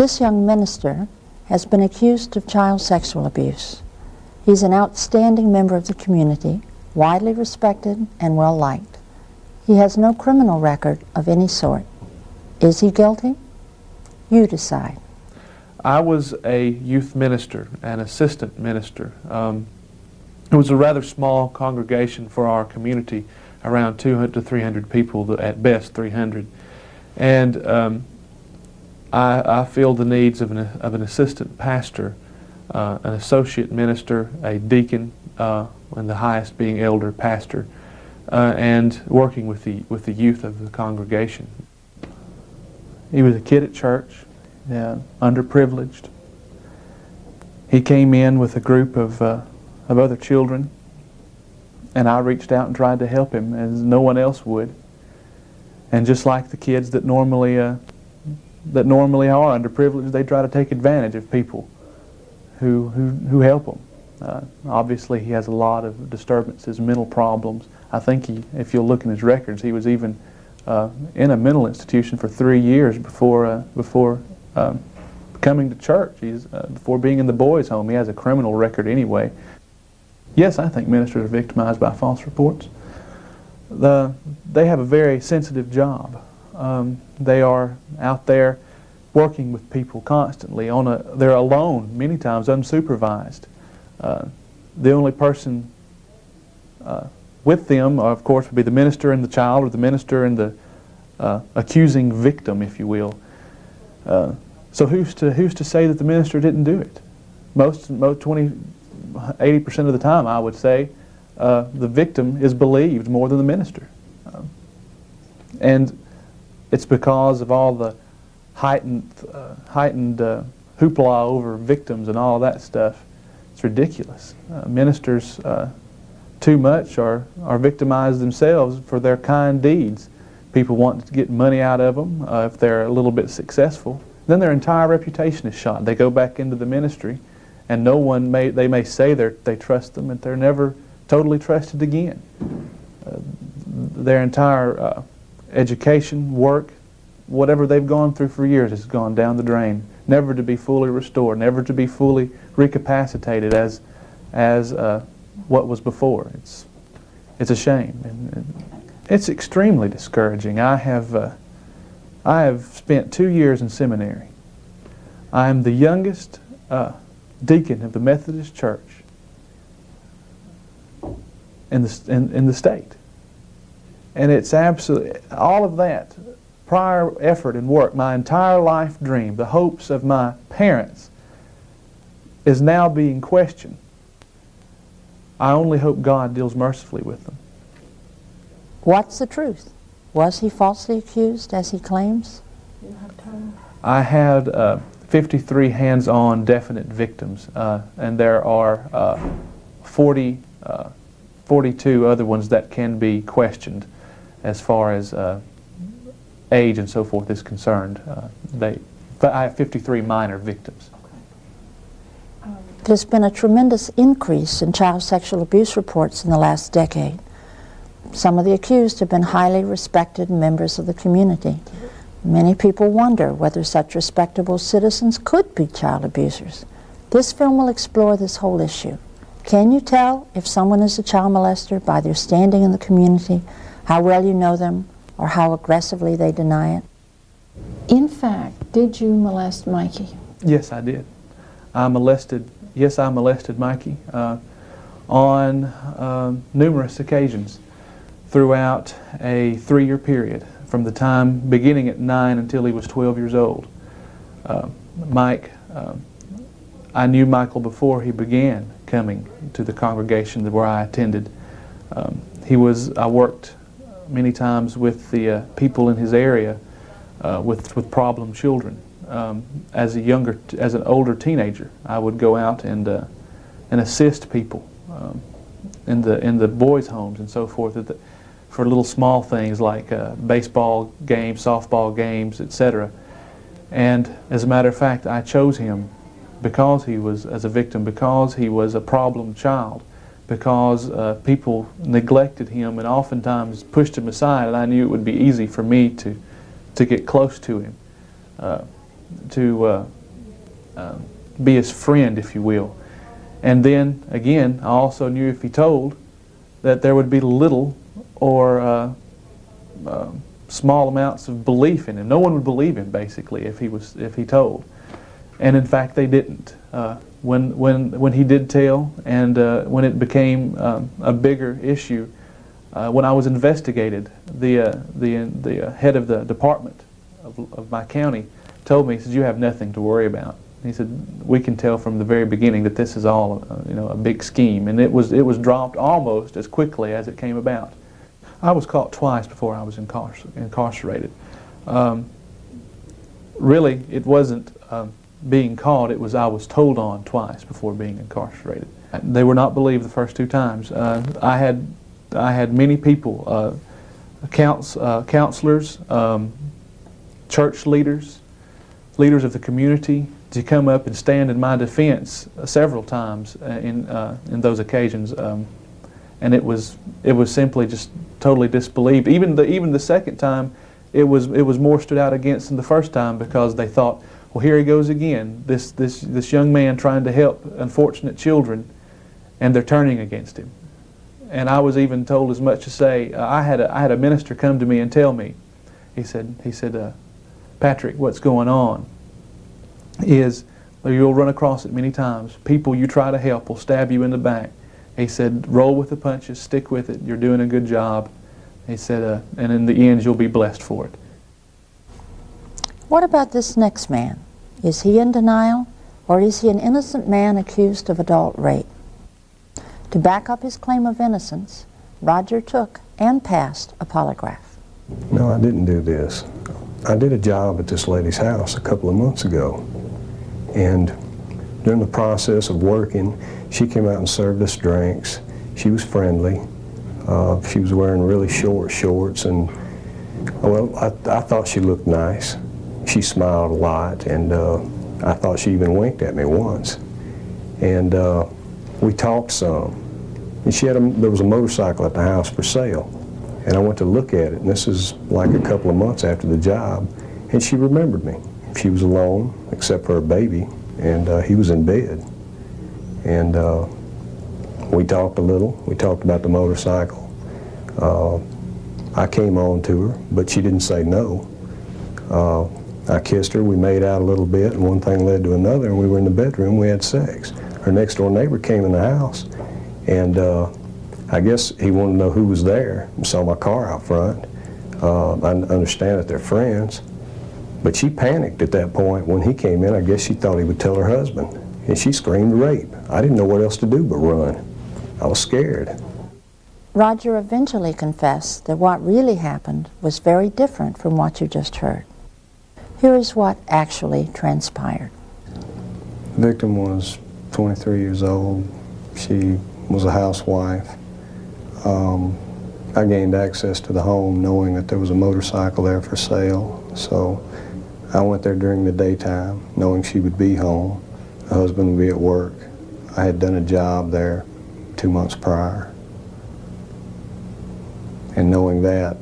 This young minister has been accused of child sexual abuse. He's an outstanding member of the community, widely respected and well-liked. He has no criminal record of any sort. Is he guilty? You decide. I was a youth minister, an assistant minister. It was a rather small congregation for our community, around 200 to 300 people, at best 300. And I feel the needs of an assistant pastor, an associate minister, a deacon, and the highest being elder pastor, and working with the youth of the congregation. He was a kid at church, underprivileged. He came in with a group of other children, and I reached out and tried to help him as no one else would. And just like the kids that normally are underprivileged, they try to take advantage of people who help them. Obviously, he has a lot of disturbances, mental problems. I think if you'll look in his records, he was even in a mental institution for 3 years before coming to church. Before being in the boys' home. He has a criminal record anyway. Yes, I think ministers are victimized by false reports. They have a very sensitive job. They are out there working with people constantly. They're alone, many times unsupervised. The only person with them, of course, would be the minister and the child, or the minister and the accusing victim, if you will. So who's to say that the minister didn't do it? 80% of the time, I would say, the victim is believed more than the minister. And it's because of all the heightened hoopla over victims and all that stuff. It's ridiculous. Ministers too much are victimized themselves for their kind deeds. People want to get money out of them if they're a little bit successful. Then their entire reputation is shot. They go back into the ministry, and they may say they trust them, and they're never totally trusted again. Their entire education, work, whatever they've gone through for years has gone down the drain, never to be fully restored, never to be fully recapacitated as what was before. It's a shame, and it's extremely discouraging. I have spent 2 years in seminary. I am the youngest deacon of the Methodist Church in the state, and it's absolutely all of that prior effort and work, my entire life dream, the hopes of my parents, is now being questioned. I only hope God deals mercifully with them. What's the truth? Was he falsely accused, as he claims? I had 53 hands-on definite victims, and there are 42 other ones that can be questioned as far as age and so forth is concerned. I have 53 minor victims. There's been a tremendous increase in child sexual abuse reports in the last decade. Some of the accused have been highly respected members of the community. Many people wonder whether such respectable citizens could be child abusers. This film will explore this whole issue. Can you tell if someone is a child molester by their standing in the community, how well you know them, or how aggressively they deny it? In fact, did you molest Mikey? Yes, I did. I molested Mikey on numerous occasions throughout a 3-year period, from the time beginning at 9 until he was 12 years old. I knew Michael before he began coming to the congregation where I attended. I worked many times with the people in his area with problem children. As an older teenager, I would go out and assist people in the boys' homes and so forth for little small things like baseball games, softball games, etc. And as a matter of fact, I chose him because he was as a victim, because he was a problem child, because people neglected him and oftentimes pushed him aside, and I knew it would be easy for me to get close to him. be his friend, if you will. And then, again, I also knew if he told, that there would be little or small amounts of belief in him. No one would believe him, basically, if he told. And in fact, they didn't. When he did tell, and when it became a bigger issue, when I was investigated, the head of the department of my county told me, he said, "You have nothing to worry about." He said, "We can tell from the very beginning that this is all a big scheme," and it was dropped almost as quickly as it came about. I was caught twice before I was incarcerated. Really, it wasn't being caught; it was I was told on twice before being incarcerated. They were not believed the first two times. I had many people, counselors, church leaders, leaders of the community, to come up and stand in my defense several times in those occasions, and it was simply just totally disbelieved. Even the second time, it was more stood out against than the first time, because they thought, well, here he goes again, this young man trying to help unfortunate children, and they're turning against him. And I was even told as much as say, I had a minister come to me and tell me, he said, "Patrick, what's going on is you'll run across it many times. People you try to help will stab you in the back." He said, "Roll with the punches, stick with it, you're doing a good job." He said, "And in the end, you'll be blessed for it." What about this next man? Is he in denial, or is he an innocent man accused of adult rape? To back up his claim of innocence, Roger took and passed a polygraph. No, I didn't do this. I did a job at this lady's house a couple of months ago, and during the process of working, she came out and served us drinks. She was friendly. She was wearing really short shorts, and well, I thought she looked nice. She smiled a lot, and I thought she even winked at me once. And we talked some. And there was a motorcycle at the house for sale. And I went to look at it, and this is like a couple of months after the job, and she remembered me. She was alone, except for her baby, and he was in bed. And we talked a little. We talked about the motorcycle. I came on to her, but she didn't say no. I kissed her, we made out a little bit, and one thing led to another, and we were in the bedroom, we had sex. Her next door neighbor came in the house, and I guess he wanted to know who was there and saw my car out front. I understand that they're friends, but she panicked at that point when he came in. I guess she thought he would tell her husband, and she screamed rape. I didn't know what else to do but run. I was scared. Roger eventually confessed that what really happened was very different from what you just heard. Here is what actually transpired. The victim was 23 years old. She was a housewife. I gained access to the home knowing that there was a motorcycle there for sale, so I went there during the daytime knowing she would be home. The husband would be at work. I had done a job there 2 months prior, and knowing that,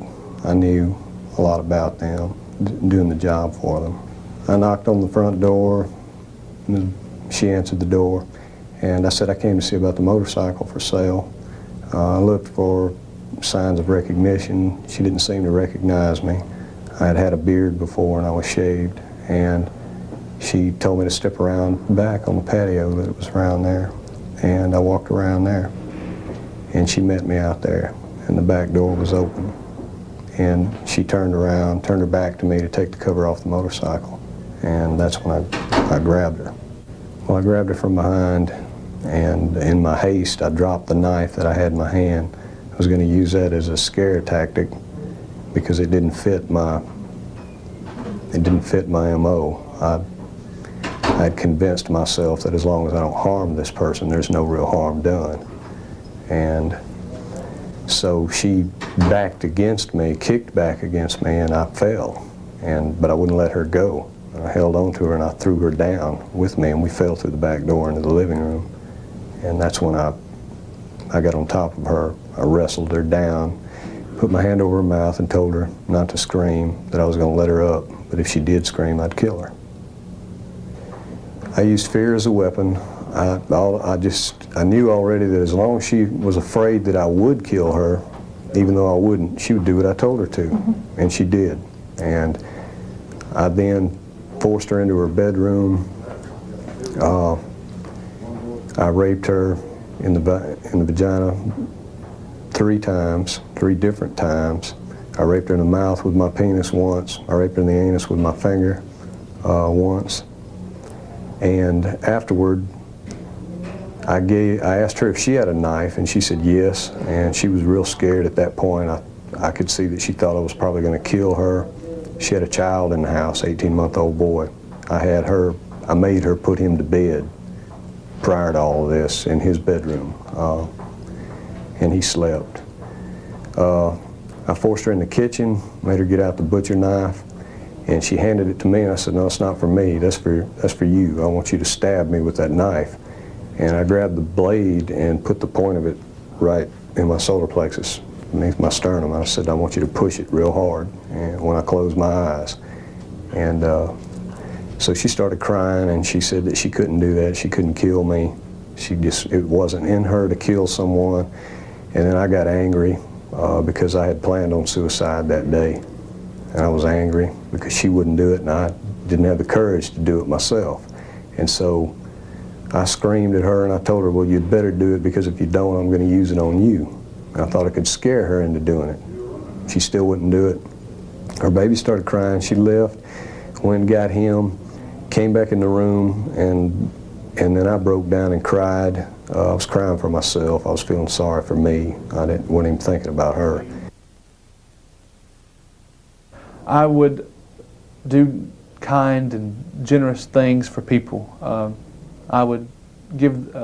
I knew a lot about them, doing the job for them. I knocked on the front door, and she answered the door, and I said I came to see about the motorcycle for sale. I looked for signs of recognition. She didn't seem to recognize me. I had had a beard before and I was shaved, and she told me to step around back on the patio that it was around there, and I walked around there, and she met me out there, and the back door was open, and she turned around, turned her back to me to take the cover off the motorcycle, and that's when I grabbed her. Well, I grabbed her from behind, and in my haste I dropped the knife that I had in my hand. I was going to use that as a scare tactic because it didn't fit my MO. I had convinced myself that as long as I don't harm this person, there's no real harm done. And so she backed against me, kicked back against me, and I fell. But I wouldn't let her go. I held on to her and I threw her down with me, and we fell through the back door into the living room. And that's when I got on top of her. I wrestled her down, put my hand over her mouth and told her not to scream, that I was going to let her up, but if she did scream, I'd kill her. I used fear as a weapon. I knew already that as long as she was afraid that I would kill her, even though I wouldn't, she would do what I told her to, and she did. And I then forced her into her bedroom. I raped her in the vagina 3 times, 3 different times. I raped her in the mouth with my penis once. I raped her in the anus with my finger once. And afterward, I asked her if she had a knife, and she said yes, and she was real scared at that point. I could see that she thought I was probably going to kill her. She had a child in the house, 18-month-old boy. I made her put him to bed prior to all of this in his bedroom, and he slept. I forced her in the kitchen, made her get out the butcher knife, and she handed it to me, and I said, no, it's not for me, that's for you. I want you to stab me with that knife. And I grabbed the blade and put the point of it right in my solar plexus, beneath my sternum. I said, I want you to push it real hard, and when I close my eyes. And so she started crying, and she said that she couldn't do that, she couldn't kill me. It wasn't in her to kill someone. And then I got angry because I had planned on suicide that day. And I was angry because she wouldn't do it, and I didn't have the courage to do it myself. And so I screamed at her, and I told her, well, you'd better do it, because if you don't, I'm going to use it on you. And I thought I could scare her into doing it. She still wouldn't do it. Her baby started crying. She left, went and got him, came back in the room, and then I broke down and cried. I was crying for myself. I was feeling sorry for me. Wasn't even thinking about her. I would do kind and generous things for people. I would give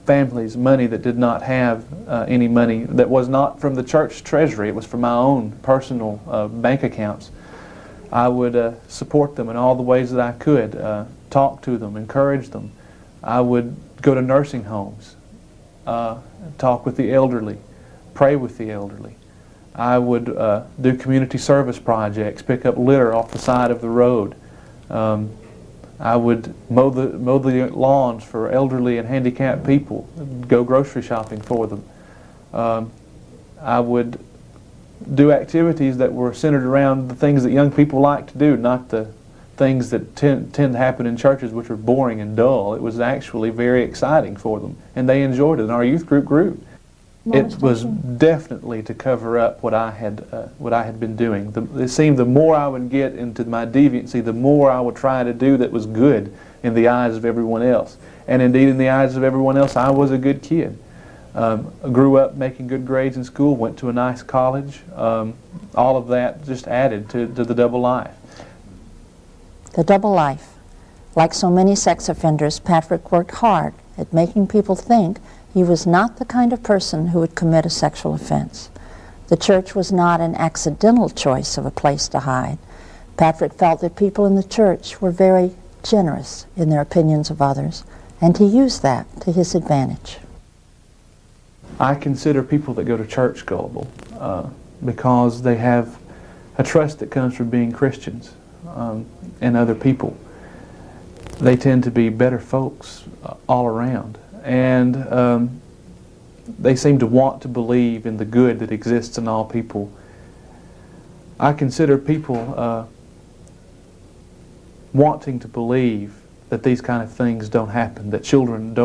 families money that did not have any money, that was not from the church treasury. It was from my own personal bank accounts. I would support them in all the ways that I could, talk to them, encourage them. I would go to nursing homes, talk with the elderly, pray with the elderly. I would do community service projects, pick up litter off the side of the road. I would mow the lawns for elderly and handicapped people, go grocery shopping for them. I would do activities that were centered around the things that young people like to do, not the things that tend to happen in churches, which are boring and dull. It was actually very exciting for them, and they enjoyed it, and our youth group grew. It was definitely to cover up what I had been doing. It seemed the more I would get into my deviancy, the more I would try to do that was good in the eyes of everyone else. And indeed, in the eyes of everyone else, I was a good kid. Grew up making good grades in school, went to a nice college. All of that just added to the double life. The double life. Like so many sex offenders, Patrick worked hard at making people think he was not the kind of person who would commit a sexual offense. The church was not an accidental choice of a place to hide. Patrick felt that people in the church were very generous in their opinions of others, and he used that to his advantage. I consider people that go to church gullible because they have a trust that comes from being Christians and other people. They tend to be better folks all around. And they seem to want to believe in the good that exists in all people. I consider people wanting to believe that these kind of things don't happen, that children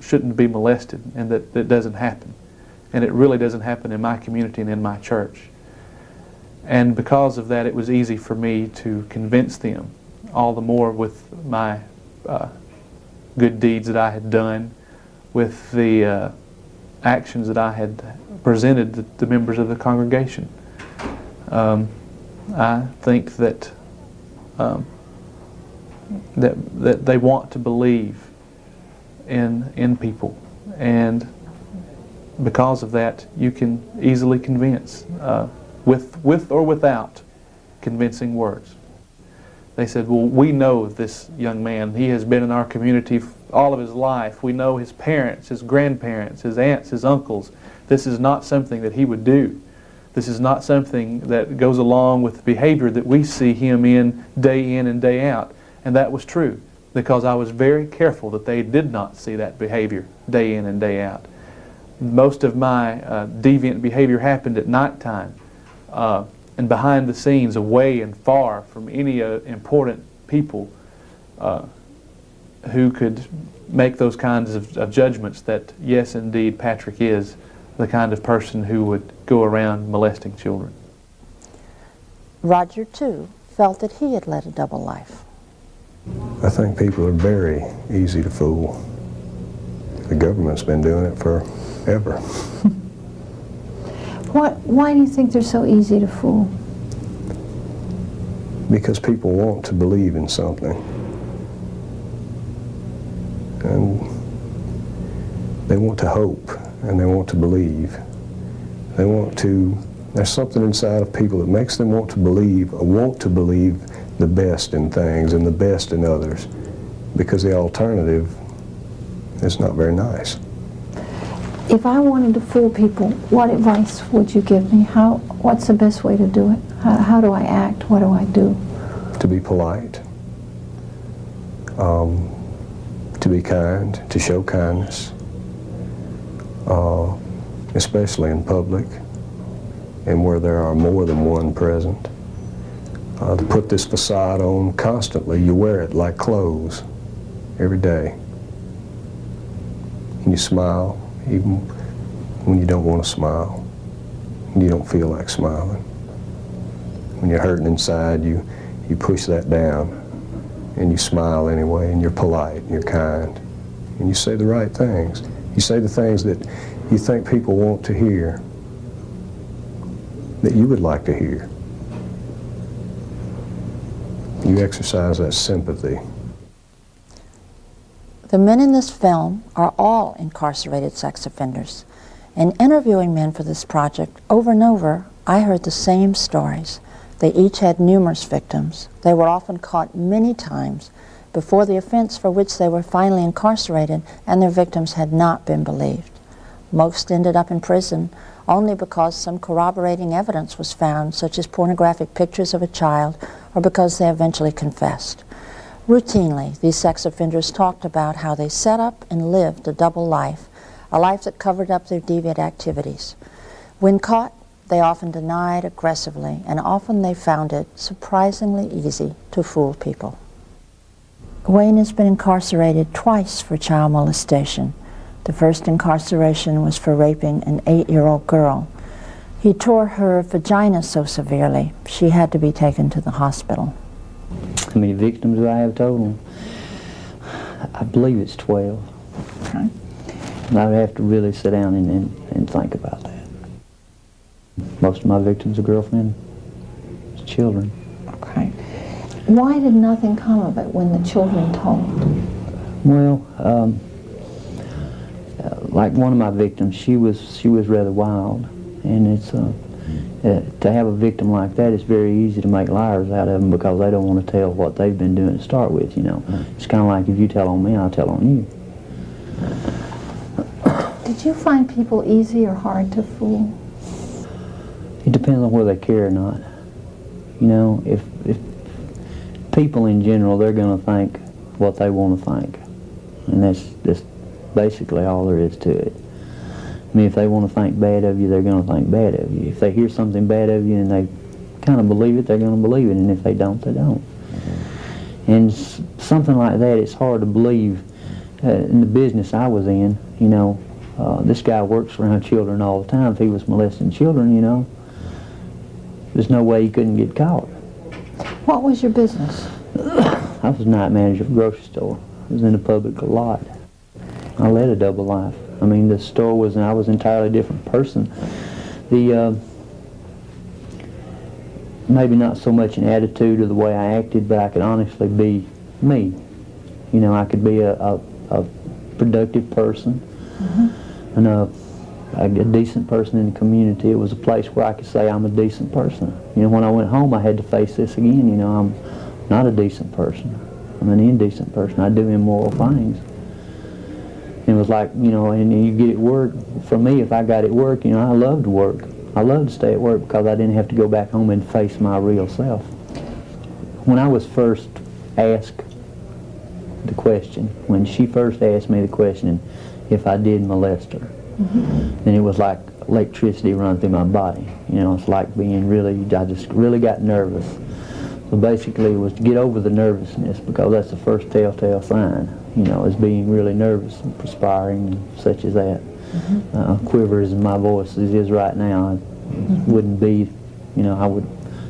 shouldn't be molested, and that it doesn't happen. And it really doesn't happen in my community and in my church. And because of that, it was easy for me to convince them, all the more with my good deeds that I had done, with the actions that I had presented to the members of the congregation. I think that that they want to believe in people, and because of that, you can easily convince with or without convincing words. They said, well, we know this young man. He has been in our community all of his life. We know his parents, his grandparents, his aunts, his uncles. This is not something that he would do. This is not something that goes along with the behavior that we see him in and day out. And that was true, because I was very careful that they did not see that behavior day in and day out. Most of my deviant behavior happened at nighttime and behind the scenes, away and far from any important people who could make those kinds of judgments that, yes, indeed, Patrick is the kind of person who would go around molesting children. Roger, too, felt that he had led a double life. I think people are very easy to fool. The government's been doing it forever. Why do you think they're so easy to fool? Because people want to believe in something. And they want to hope, and they want to believe. There's something inside of people that makes them want to believe the best in things and the best in others, because the alternative is not very nice. If I wanted to fool people, what advice would you give me? What's the best way to do it? How do I act? What do I do? To be polite, to be kind, to show kindness, especially in public and where there are more than one present. To put this facade on constantly. You wear it like clothes every day. And you smile even when you don't want to smile, when you don't feel like smiling. When you're hurting inside, you push that down and you smile anyway, and you're polite and you're kind, and you say the right things. You say the things that you think people want to hear, that you would like to hear. You exercise that sympathy. The men in this film are all incarcerated sex offenders. In interviewing men for this project, over and over, I heard the same stories. They each had numerous victims. They were often caught many times before the offense for which they were finally incarcerated, and their victims had not been believed. Most ended up in prison only because some corroborating evidence was found, such as pornographic pictures of a child, or because they eventually confessed. Routinely, these sex offenders talked about how they set up and lived a double life, a life that covered up their deviant activities. When caught, they often denied aggressively, and often they found it surprisingly easy to fool people. Wayne has been incarcerated twice for child molestation. The first incarceration was for raping an 8-year-old girl. He tore her vagina so severely, she had to be taken to the hospital. How many victims do I have total? I believe it's 12. Okay. And I would have to really sit down and think about that. Most of my victims are girlfriends, children. Okay. Why did nothing come of it when the children told? Well, like one of my victims, she was rather wild, and it's to have a victim like that, it's very easy to make liars out of them because they don't want to tell what they've been doing to start with. You know, it's kind of like if you tell on me, I'll tell on you. Did you find people easy or hard to fool? It depends on whether they care or not. You know, if people in general, they're going to think what they want to think, and that's basically all there is to it. I mean, if they want to think bad of you, they're going to think bad of you. If they hear something bad of you and they kind of believe it, they're going to believe it, and if they don't, they don't. And something like that, it's hard to believe. In the business I was in, you know, this guy works around children all the time. If he was molesting children, you know, there's no way he couldn't get caught. What was your business? I was night manager of a grocery store. I was in the public a lot. I led a double life. I mean, the store was, I was an entirely different person. Maybe not so much an attitude of the way I acted, but I could honestly be me. You know, I could be a productive person, and a decent person in the community. It was a place where I could say I'm a decent person. You know, when I went home, I had to face this again. You know, I'm not a decent person. I'm an indecent person. I do immoral things. And it was like, you know, and you get at work. For me, if I got at work, you know, I loved to work. I loved to stay at work because I didn't have to go back home and face my real self. When I was first asked the question. When she first asked me the question if I did molest her, then it was like electricity run through my body. You know, it's like being really, I just really got nervous. So basically it was to get over the nervousness, because that's the first telltale sign, you know, is being really nervous and perspiring and such as that. Quiver as my voice is right now, it wouldn't be, you know, I would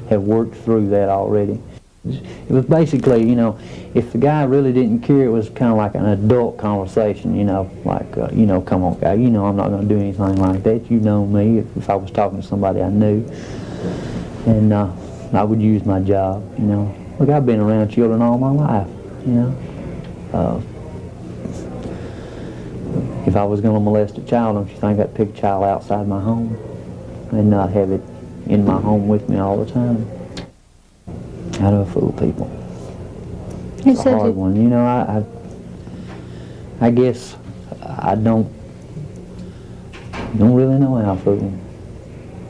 have worked through that already. It was basically, you know, if the guy really didn't care, it was kind of like an adult conversation, you know, like, you know, come on, guy, you know I'm not going to do anything like that. You know me, if I was talking to somebody I knew. And I would use my job, you know. Look, I've been around children all my life, you know. If I was going to molest a child, don't you think I'd pick a child outside my home and not have it in my home with me all the time? How do I fool people? It's a hard one. You know, I guess I don't really know how to fool them.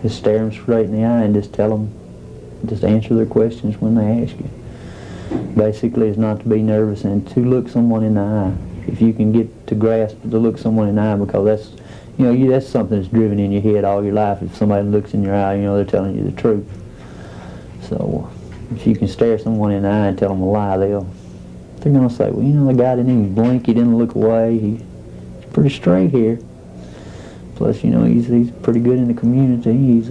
Just stare them straight in the eye and just tell them, just answer their questions when they ask you. Basically, it's not to be nervous and to look someone in the eye. If you can get to grasp to look someone in the eye, because that's, you know, that's something that's driven in your head all your life. If somebody looks in your eye, you know they're telling you the truth. So if you can stare someone in the eye and tell them a lie, they're going to say, well, you know, the guy didn't even blink, he didn't look away, he's pretty straight here. Plus, you know, he's pretty good in the community. He's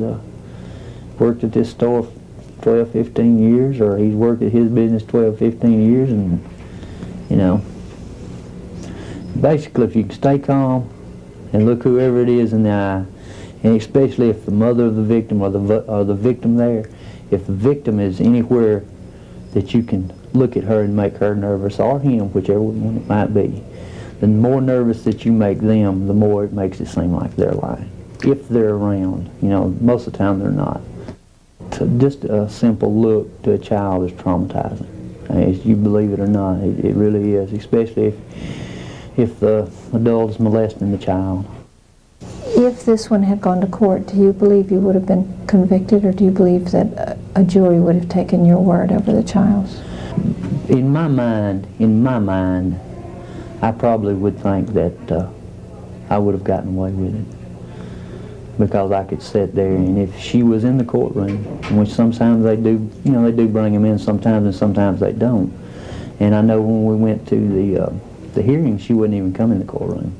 worked at this store 12, 15 years, or he's worked at his business 12, 15 years, and, you know, basically if you can stay calm and look whoever it is in the eye, and especially if the mother of the victim or the victim there, if the victim is anywhere that you can look at her and make her nervous, or him, whichever one it might be, the more nervous that you make them, the more it makes it seem like they're lying. If they're around, you know, most of the time they're not. Just a simple look to a child is traumatizing. As you believe it or not, it really is, especially if the adult is molesting the child. If this one had gone to court, do you believe you would have been convicted, or do you believe that a jury would have taken your word over the child's? In my mind, I probably would think that I would have gotten away with it, because I could sit there, and if she was in the courtroom, which sometimes they do, you know, they do bring them in sometimes, and sometimes they don't. And I know when we went to the hearing, she wouldn't even come in the courtroom.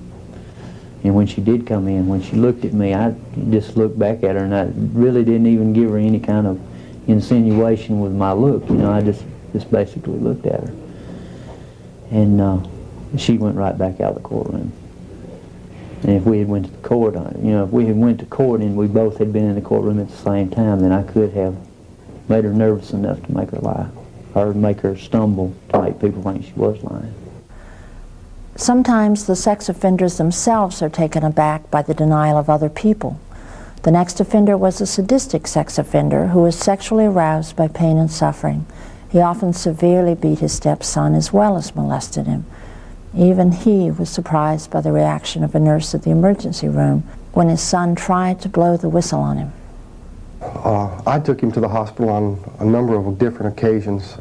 And when she did come in, when she looked at me, I just looked back at her, and I really didn't even give her any kind of insinuation with my look. You know, I just basically looked at her. And she went right back out of the courtroom. And if we had went to the court, you know, if we had went to court and we both had been in the courtroom at the same time, then I could have made her nervous enough to make her lie, or make her stumble to make people think she was lying. Sometimes the sex offenders themselves are taken aback by the denial of other people. The next offender was a sadistic sex offender who was sexually aroused by pain and suffering. He often severely beat his stepson as well as molested him. Even he was surprised by the reaction of a nurse at the emergency room when his son tried to blow the whistle on him. I took him to the hospital on a number of different occasions.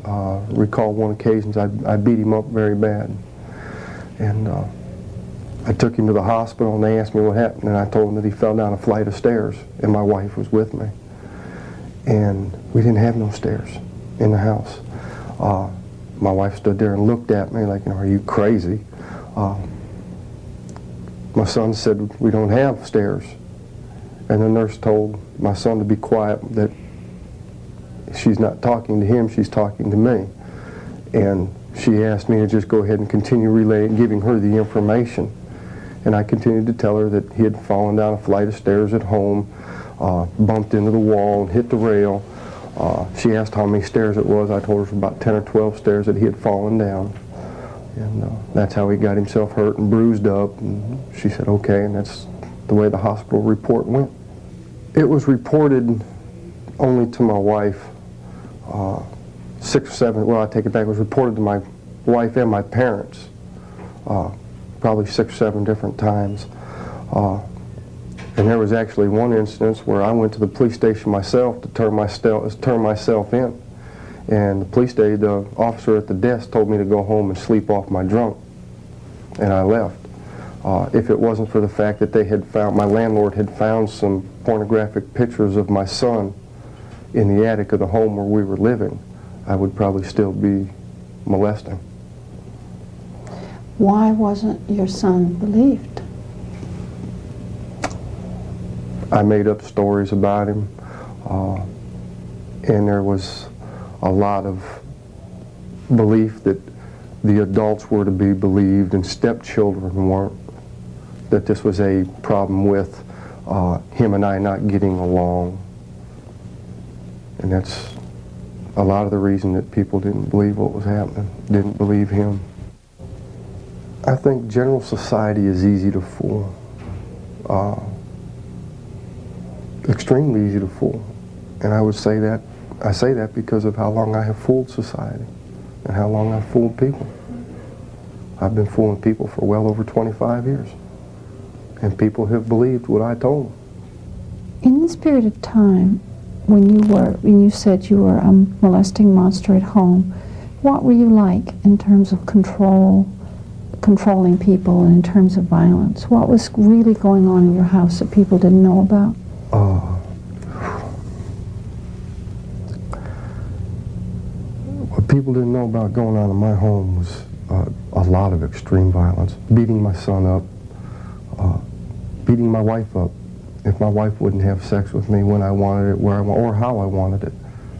Recall one occasion I beat him up very bad. And I took him to the hospital, and they asked me what happened, and I told them that he fell down a flight of stairs, and my wife was with me. And we didn't have no stairs in the house. My wife stood there and looked at me like, you know, are you crazy? My son said, we don't have stairs. And the nurse told my son to be quiet, that she's not talking to him, she's talking to me. And she asked me to just go ahead and continue relaying, giving her the information. And I continued to tell her that he had fallen down a flight of stairs at home, bumped into the wall and hit the rail. She asked how many stairs it was. I told her it was about 10 or 12 stairs that he had fallen down. And that's how he got himself hurt and bruised up. And she said, okay, and that's the way the hospital report went. It was reported only to my wife 6 or 7, well, I take it back, it was reported to my wife and my parents probably 6 or 7 different times. And there was actually one instance where I went to the police station myself to turn myself in. And the officer at the desk told me to go home and sleep off my drunk, and I left. If it wasn't for the fact that my landlord had found some pornographic pictures of my son in the attic of the home where we were living, I would probably still be molesting. Why wasn't your son believed? I made up stories about him, and there was a lot of belief that the adults were to be believed and stepchildren weren't, that this was a problem with him and I not getting along. And that's a lot of the reason that people didn't believe what was happening, didn't believe him. I think general society is easy to fool. Extremely easy to fool. And I say that because of how long I have fooled society and how long I've fooled people. I've been fooling people for well over 25 years. And people have believed what I told them. In this period of time, when you said you were a molesting monster at home, what were you like in terms of controlling people, and in terms of violence? What was really going on in your house that people didn't know about? What people didn't know about going on in my home was a lot of extreme violence. Beating my son up, beating my wife up. If my wife wouldn't have sex with me when I wanted it, or how I wanted it,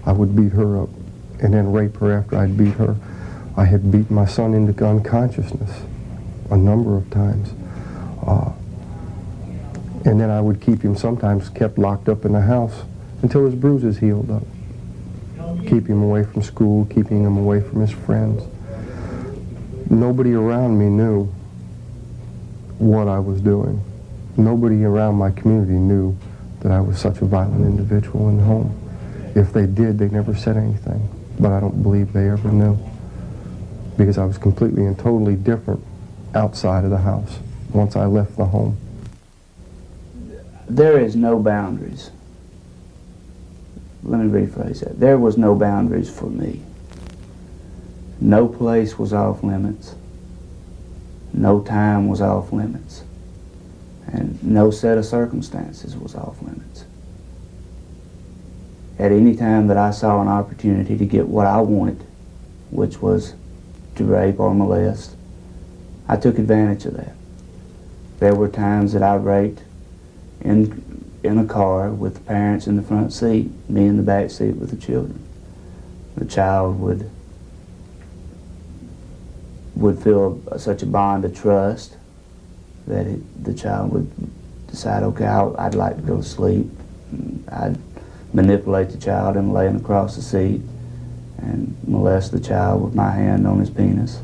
I would beat her up and then rape her after I'd beat her. I had beaten my son into unconsciousness a number of times. And then I would keep him, sometimes kept locked up in the house until his bruises healed up. Keep him away from school, keeping him away from his friends. Nobody around me knew what I was doing. Nobody around my community knew that I was such a violent individual in the home. If they did, they never said anything. But I don't believe they ever knew, because I was completely and totally different outside of the house once I left the home. There is no boundaries. Let me rephrase that. There was no boundaries for me. No place was off limits. No time was off limits. And no set of circumstances was off limits. At any time that I saw an opportunity to get what I wanted, which was to rape or molest, I took advantage of that. There were times that I raped in a car with the parents in the front seat, me in the back seat with the children. The child would feel such a bond of trust that the child would decide, okay, I'd like to go to sleep. I'd manipulate the child and lay him across the seat and molest the child with my hand on his penis,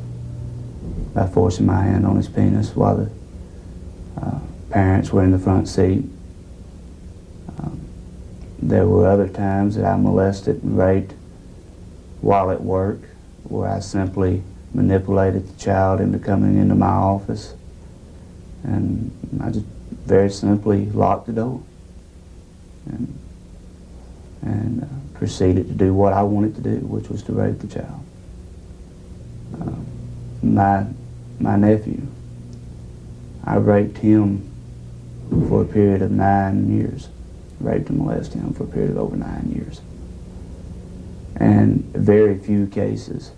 by forcing my hand on his penis while the parents were in the front seat. There were other times that I molested and raped while at work, where I simply manipulated the child into coming into my office, and I just very simply locked the door and proceeded to do what I wanted to do, which was to rape the child. My nephew, I raped him for a period of 9 years. Raped and molested him for a period of over 9 years. And very few cases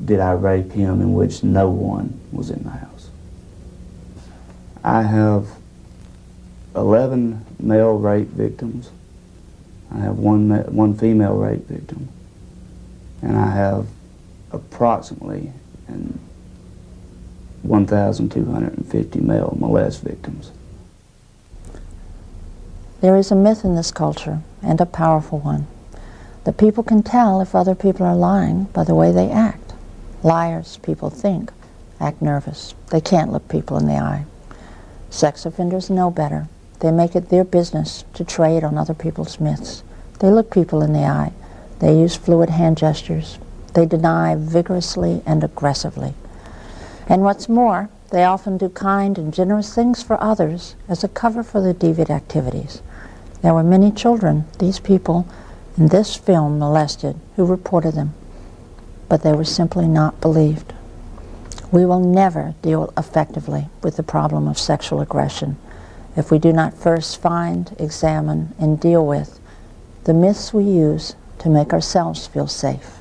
did I rape him in which no one was in the house. I have 11 male rape victims. I have one female rape victim. And I have approximately 1,250 male molest victims. There is a myth in this culture, and a powerful one, that people can tell if other people are lying by the way they act. Liars, people think, act nervous. They can't look people in the eye. Sex offenders know better. They make it their business to trade on other people's myths. They look people in the eye. They use fluid hand gestures. They deny vigorously and aggressively. And what's more, they often do kind and generous things for others as a cover for their deviant activities. There were many children these people in this film molested who reported them, but they were simply not believed. We will never deal effectively with the problem of sexual aggression if we do not first find, examine, and deal with the myths we use to make ourselves feel safe.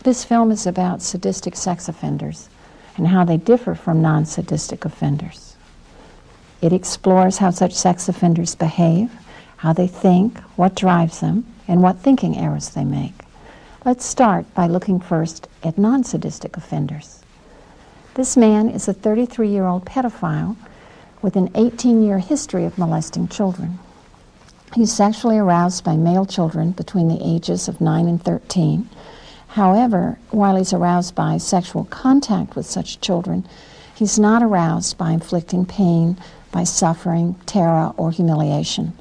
This film is about sadistic sex offenders and how they differ from non-sadistic offenders. It explores how such sex offenders behave, how they think, what drives them, and what thinking errors they make. Let's start by looking first at non-sadistic offenders. This man is a 33-year-old pedophile with an 18-year history of molesting children. He's sexually aroused by male children between the ages of 9 and 13. However, while he's aroused by sexual contact with such children, he's not aroused by inflicting pain, by suffering, terror, or humiliation.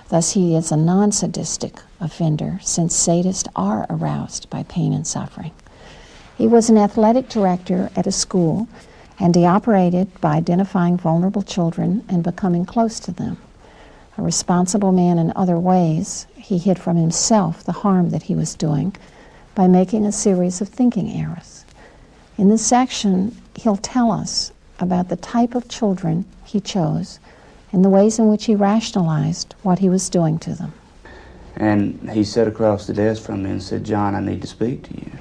Thus, he is a non-sadistic offender, since sadists are aroused by pain and suffering. He was an athletic director at a school, and he operated by identifying vulnerable children and becoming close to them. A responsible man in other ways, he hid from himself the harm that he was doing by making a series of thinking errors. In this section, he'll tell us about the type of children he chose and the ways in which he rationalized what he was doing to them. And he sat across the desk from me and said, "John, I need to speak to you."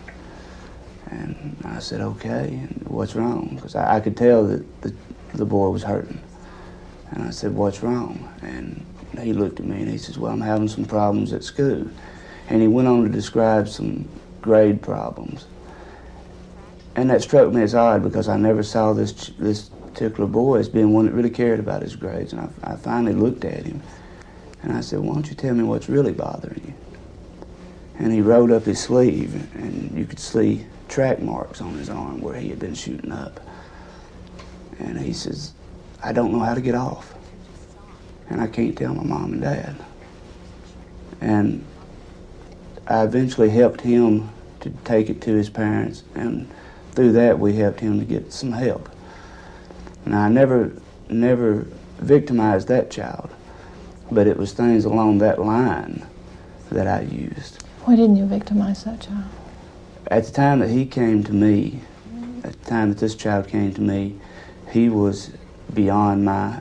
And I said, "Okay, and what's wrong?" Because I could tell that the boy was hurting. And I said, "What's wrong?" And he looked at me and he says, "Well, I'm having some problems at school." And he went on to describe some grade problems. And that struck me as odd, because I never saw this particular boy as being one that really cared about his grades. And I finally looked at him and I said, "Why don't you tell me what's really bothering you?" And he rolled up his sleeve and you could see track marks on his arm where he had been shooting up. And he says, "I don't know how to get off. And I can't tell my mom and dad." And I eventually helped him to take it to his parents, and through that we helped him to get some help. Now, I never victimized that child, but it was things along that line that I used. Why didn't you victimize that child? At the time that he came to me, at the time that this child came to me, he was beyond my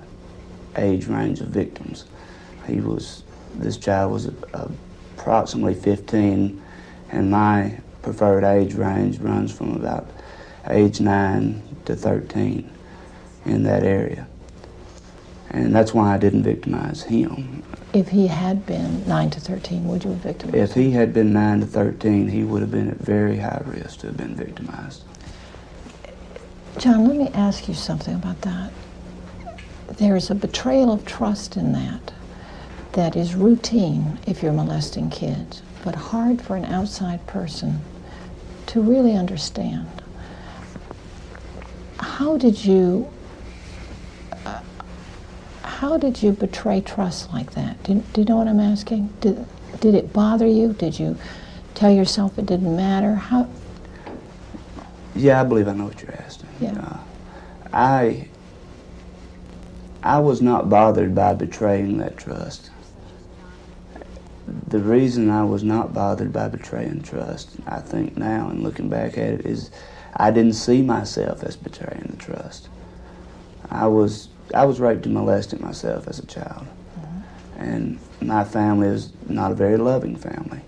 age range of victims. This child was approximately 15, and my preferred age range runs from about age 9 to 13 in that area. And that's why I didn't victimize him. If he had been 9 to 13, would you have victimized him? If he had been 9 to 13, he would have been at very high risk to have been victimized. John, let me ask you something about that. There's a betrayal of trust in that is routine if you're molesting kids, but hard for an outside person to really understand, how did you betray trust like that? Do you know what I'm asking? Did it bother you? Did you tell yourself it didn't matter? How? Yeah, I believe I know what you're asking. Yeah. I was not bothered by betraying that trust. The reason I was not bothered by betraying trust, I think now, and looking back at it, is I didn't see myself as betraying the trust. I was raped and molested myself as a child. And my family is not a very loving family.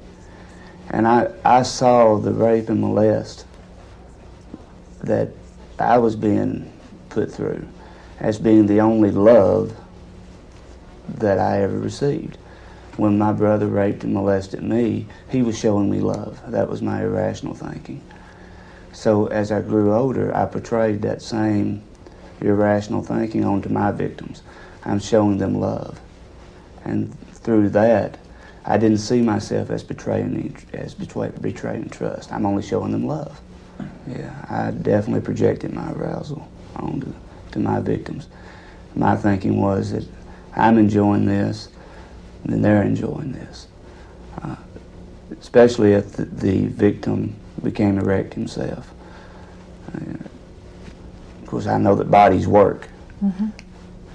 And I saw the rape and molest that I was being put through as being the only love that I ever received. When my brother raped and molested me, he was showing me love. That was my irrational thinking. So as I grew older, I portrayed that same irrational thinking onto my victims. I'm showing them love. And through that, I didn't see myself as betraying trust. I'm only showing them love. Yeah, I definitely projected my arousal onto my victims. My thinking was that I'm enjoying this, and then they're enjoying this. Especially if the victim became erect himself. Of course, I know that bodies work.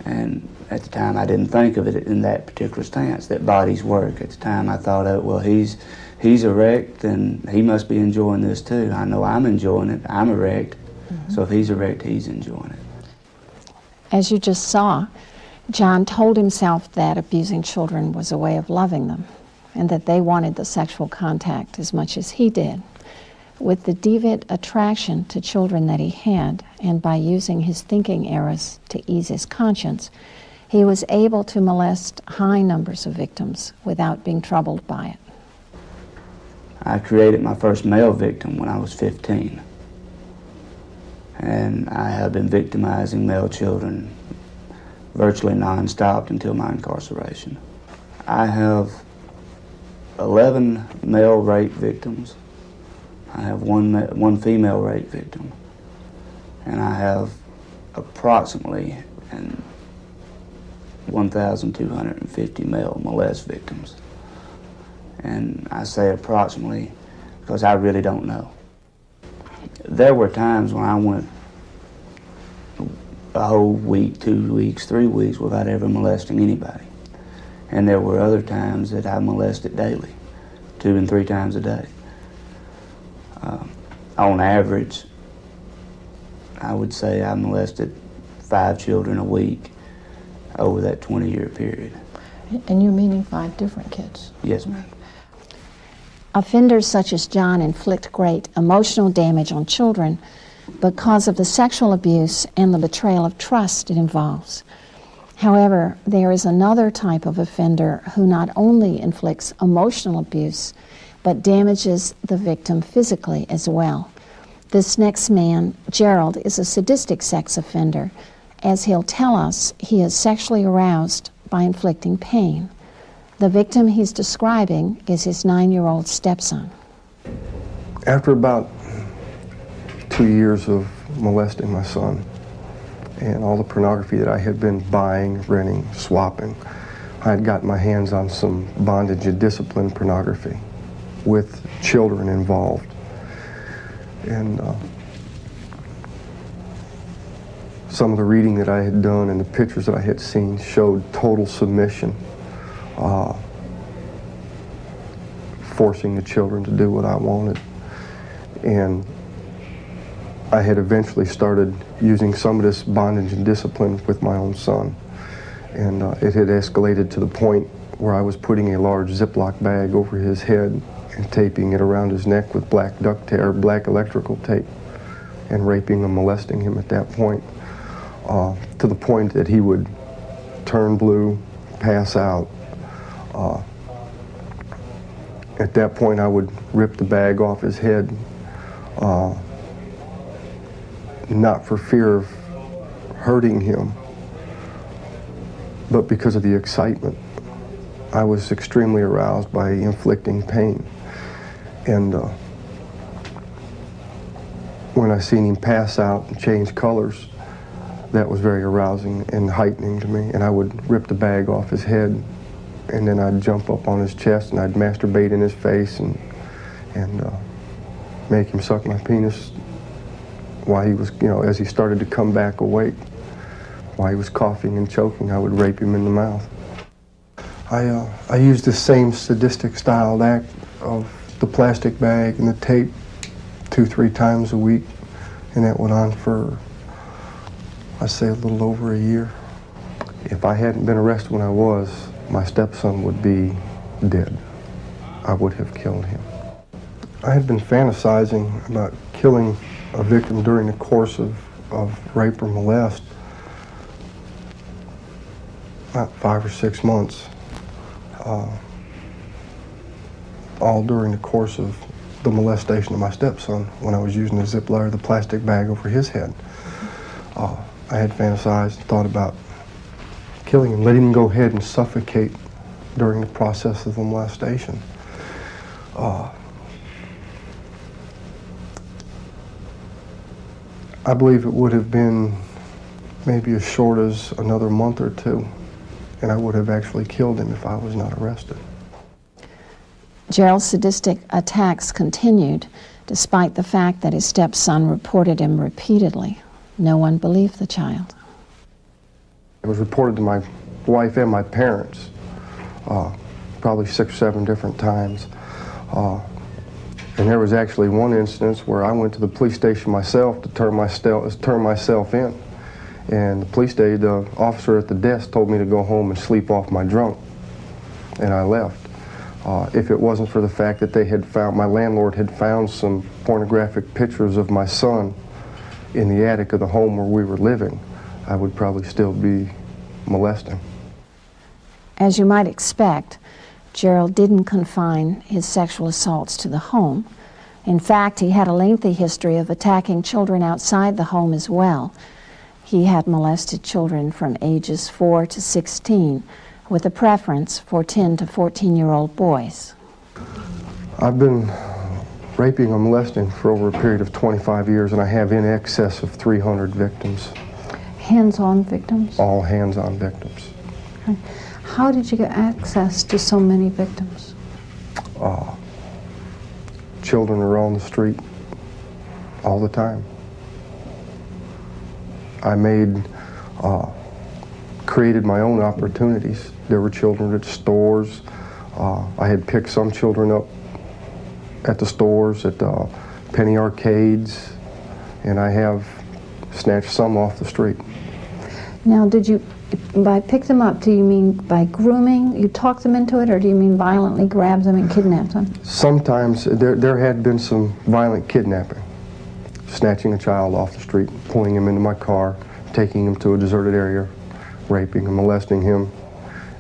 And at the time, I didn't think of it in that particular stance, that bodies work. At the time, I thought, oh, well, he's erect, and he must be enjoying this too. I know I'm enjoying it. I'm erect. So if he's erect, he's enjoying it. As you just saw, John told himself that abusing children was a way of loving them, and that they wanted the sexual contact as much as he did. With the deviant attraction to children that he had, and by using his thinking errors to ease his conscience, he was able to molest high numbers of victims without being troubled by it. I created my first male victim when I was 15. And I have been victimizing male children virtually non-stop until my incarceration. I have 11 male rape victims. I have one female rape victim. And I have approximately 1,250 male molest victims. And I say approximately because I really don't know. There were times when I went a whole week, 2 weeks, 3 weeks without ever molesting anybody. And there were other times that I molested daily, 2 and 3 times a day. On average, I would say I molested 5 children a week over that 20-year period. And you're meaning 5 different kids? Yes, ma'am. Offenders such as John inflict great emotional damage on children because of the sexual abuse and the betrayal of trust it involves. However, there is another type of offender who not only inflicts emotional abuse, but damages the victim physically as well. This next man, Gerald, is a sadistic sex offender. As he'll tell us, he is sexually aroused by inflicting pain. The victim he's describing is his 9-year-old stepson. After about 2 years of molesting my son and all the pornography that I had been buying, renting, swapping, I had gotten my hands on some bondage and discipline pornography with children involved. And some of the reading that I had done and the pictures that I had seen showed total submission, forcing the children to do what I wanted. And I had eventually started using some of this bondage and discipline with my own son. And it had escalated to the point where I was putting a large Ziploc bag over his head and taping it around his neck with black duct tape, or black electrical tape, and raping and molesting him at that point, to the point that he would turn blue, pass out. At that point, I would rip the bag off his head, not for fear of hurting him, but because of the excitement. I was extremely aroused by inflicting pain. And when I seen him pass out and change colors, that was very arousing and heightening to me. And I would rip the bag off his head, and then I'd jump up on his chest and I'd masturbate in his face and make him suck my penis while he was, as he started to come back awake. While he was coughing and choking, I would rape him in the mouth. I used the same sadistic styled act of the plastic bag and the tape 2-3 times a week, and that went on for, I'd say, a little over a year. If I hadn't been arrested when I was, my stepson would be dead. I would have killed him. I had been fantasizing about killing a victim during the course of rape or molest about 5 or 6 months, all during the course of the molestation of my stepson when I was using the Ziploc, the plastic bag over his head. I had fantasized and thought about killing him, letting him go ahead and suffocate during the process of the molestation. I believe it would have been maybe as short as another month or 2, and I would have actually killed him if I was not arrested. Gerald's sadistic attacks continued despite the fact that his stepson reported him repeatedly. No one believed the child. It was reported to my wife and my parents probably 6 or 7 different times. And there was actually one instance where I went to the police station myself to turn myself in. And the officer at the desk told me to go home and sleep off my drunk. And I left. If it wasn't for the fact that my landlord had found some pornographic pictures of my son in the attic of the home where we were living, I would probably still be molesting. As you might expect, Gerald didn't confine his sexual assaults to the home. In fact, he had a lengthy history of attacking children outside the home as well. He had molested children from ages 4 to 16, with a preference for 10 to 14-year-old boys. I've been raping and molesting for over a period of 25 years, and I have in excess of 300 victims. Hands-on victims? All hands-on victims. Okay. How did you get access to so many victims? Children are on the street all the time. I created my own opportunities. There were children at stores. I had picked some children up at the stores, at the penny arcades, and I have snatched some off the street. Now, by pick them up, do you mean by grooming? You talk them into it, or do you mean violently grab them and kidnap them? Sometimes there had been some violent kidnapping. Snatching a child off the street, pulling him into my car, taking him to a deserted area, raping and molesting him,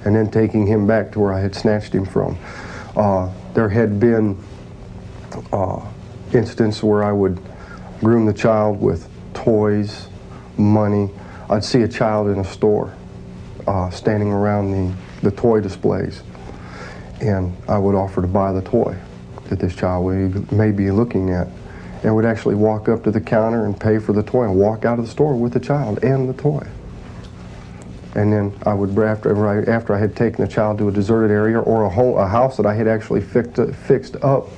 and then taking him back to where I had snatched him from. There had been instances where I would groom the child with toys, money. I'd see a child in a store standing around the toy displays, and I would offer to buy the toy that this child may be looking at, and would actually walk up to the counter and pay for the toy and walk out of the store with the child and the toy. And then I would, after I had taken the child to a deserted area or a house that I had actually fixed up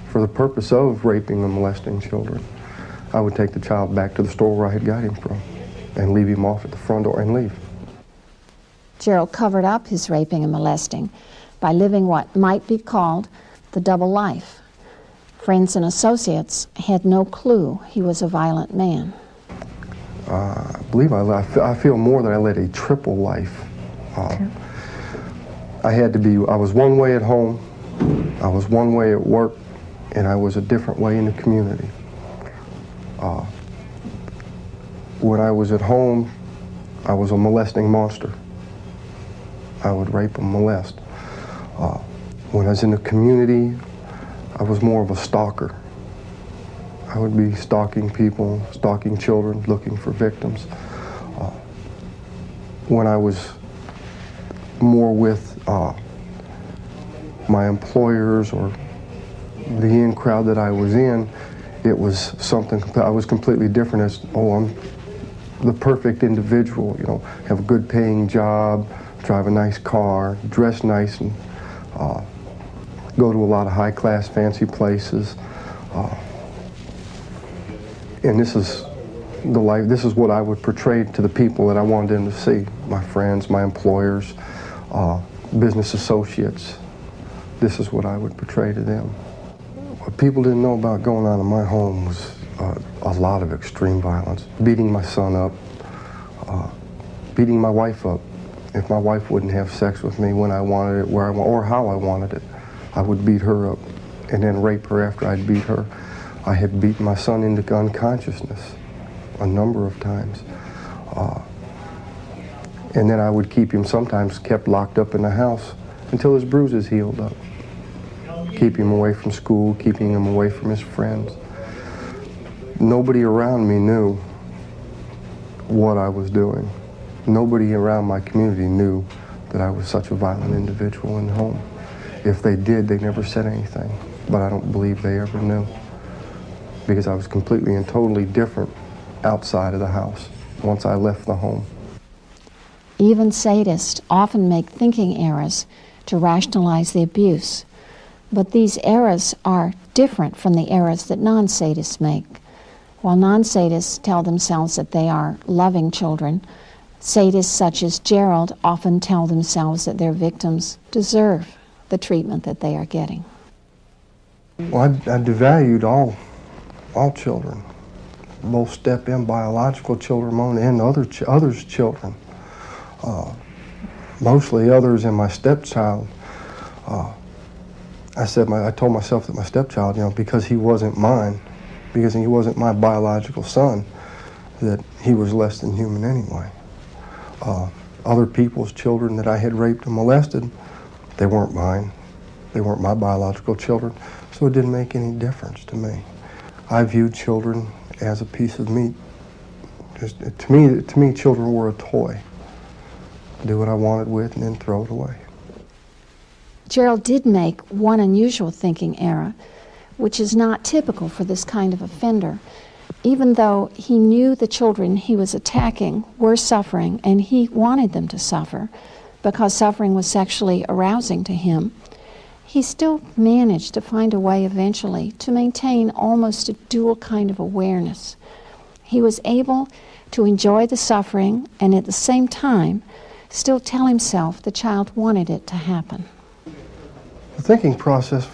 for the purpose of raping and molesting children, I would take the child back to the store where I had got him from and leave him off at the front door and leave. Gerald covered up his raping and molesting by living what might be called the double life. Friends and associates had no clue he was a violent man. I believe I feel more that I led a triple life. I was one way at home, I was one way at work, and I was a different way in the community. When I was at home, I was a molesting monster. I would rape and molest. When I was in the community, I was more of a stalker. I would be stalking people, stalking children, looking for victims. When I was more with my employers or the in crowd that I was in, it was something, I was completely different as, oh, I'm the perfect individual, you know, have a good paying job, drive a nice car, dress nice, and go to a lot of high-class, fancy places. And this is the life, this is what I would portray to the people that I wanted them to see, my friends, my employers, business associates. This is what I would portray to them. What people didn't know about going on in my home was a lot of extreme violence. Beating my son up, beating my wife up. If my wife wouldn't have sex with me when I wanted it, where I or how I wanted it, I would beat her up and then rape her after I'd beat her. I had beaten my son into unconsciousness a number of times. And then I would keep him, sometimes kept locked up in the house until his bruises healed up. Keep him away from school, keeping him away from his friends. Nobody around me knew what I was doing. Nobody around my community knew that I was such a violent individual in the home. If they did, they never said anything, but I don't believe they ever knew, because I was completely and totally different outside of the house once I left the home. Even sadists often make thinking errors to rationalize the abuse, but these errors are different from the errors that non-sadists make. While non-sadists tell themselves that they are loving children, sadists such as Gerald often tell themselves that their victims deserve the treatment that they are getting. Well, I devalued all children, both step-in biological children and others' children. Mostly others and my stepchild. I told myself that my stepchild, you know, because he wasn't mine, because he wasn't my biological son, that he was less than human anyway. Other people's children that I had raped and molested, they weren't mine. They weren't my biological children, so it didn't make any difference to me. I viewed children as a piece of meat. To me, children were a toy. Do what I wanted with and then throw it away. Gerald did make one unusual thinking error, which is not typical for this kind of offender. Even though he knew the children he was attacking were suffering and he wanted them to suffer because suffering was sexually arousing to him, he still managed to find a way eventually to maintain almost a dual kind of awareness. He was able to enjoy the suffering and at the same time still tell himself the child wanted it to happen. The thinking process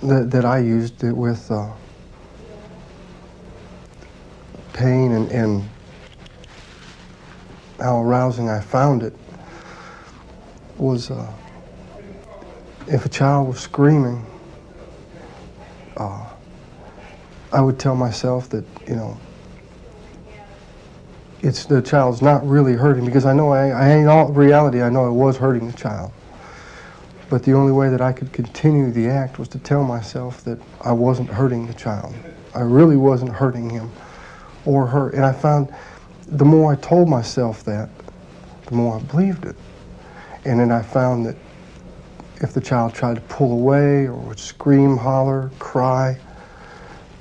that I used it with pain and how arousing I found it was if a child was screaming, I would tell myself that, you know, the child's not really hurting, because I know in all reality I know I was hurting the child. But the only way that I could continue the act was to tell myself that I wasn't hurting the child. I really wasn't hurting him or her. And I found the more I told myself that, the more I believed it. And then I found that if the child tried to pull away or would scream, holler, cry,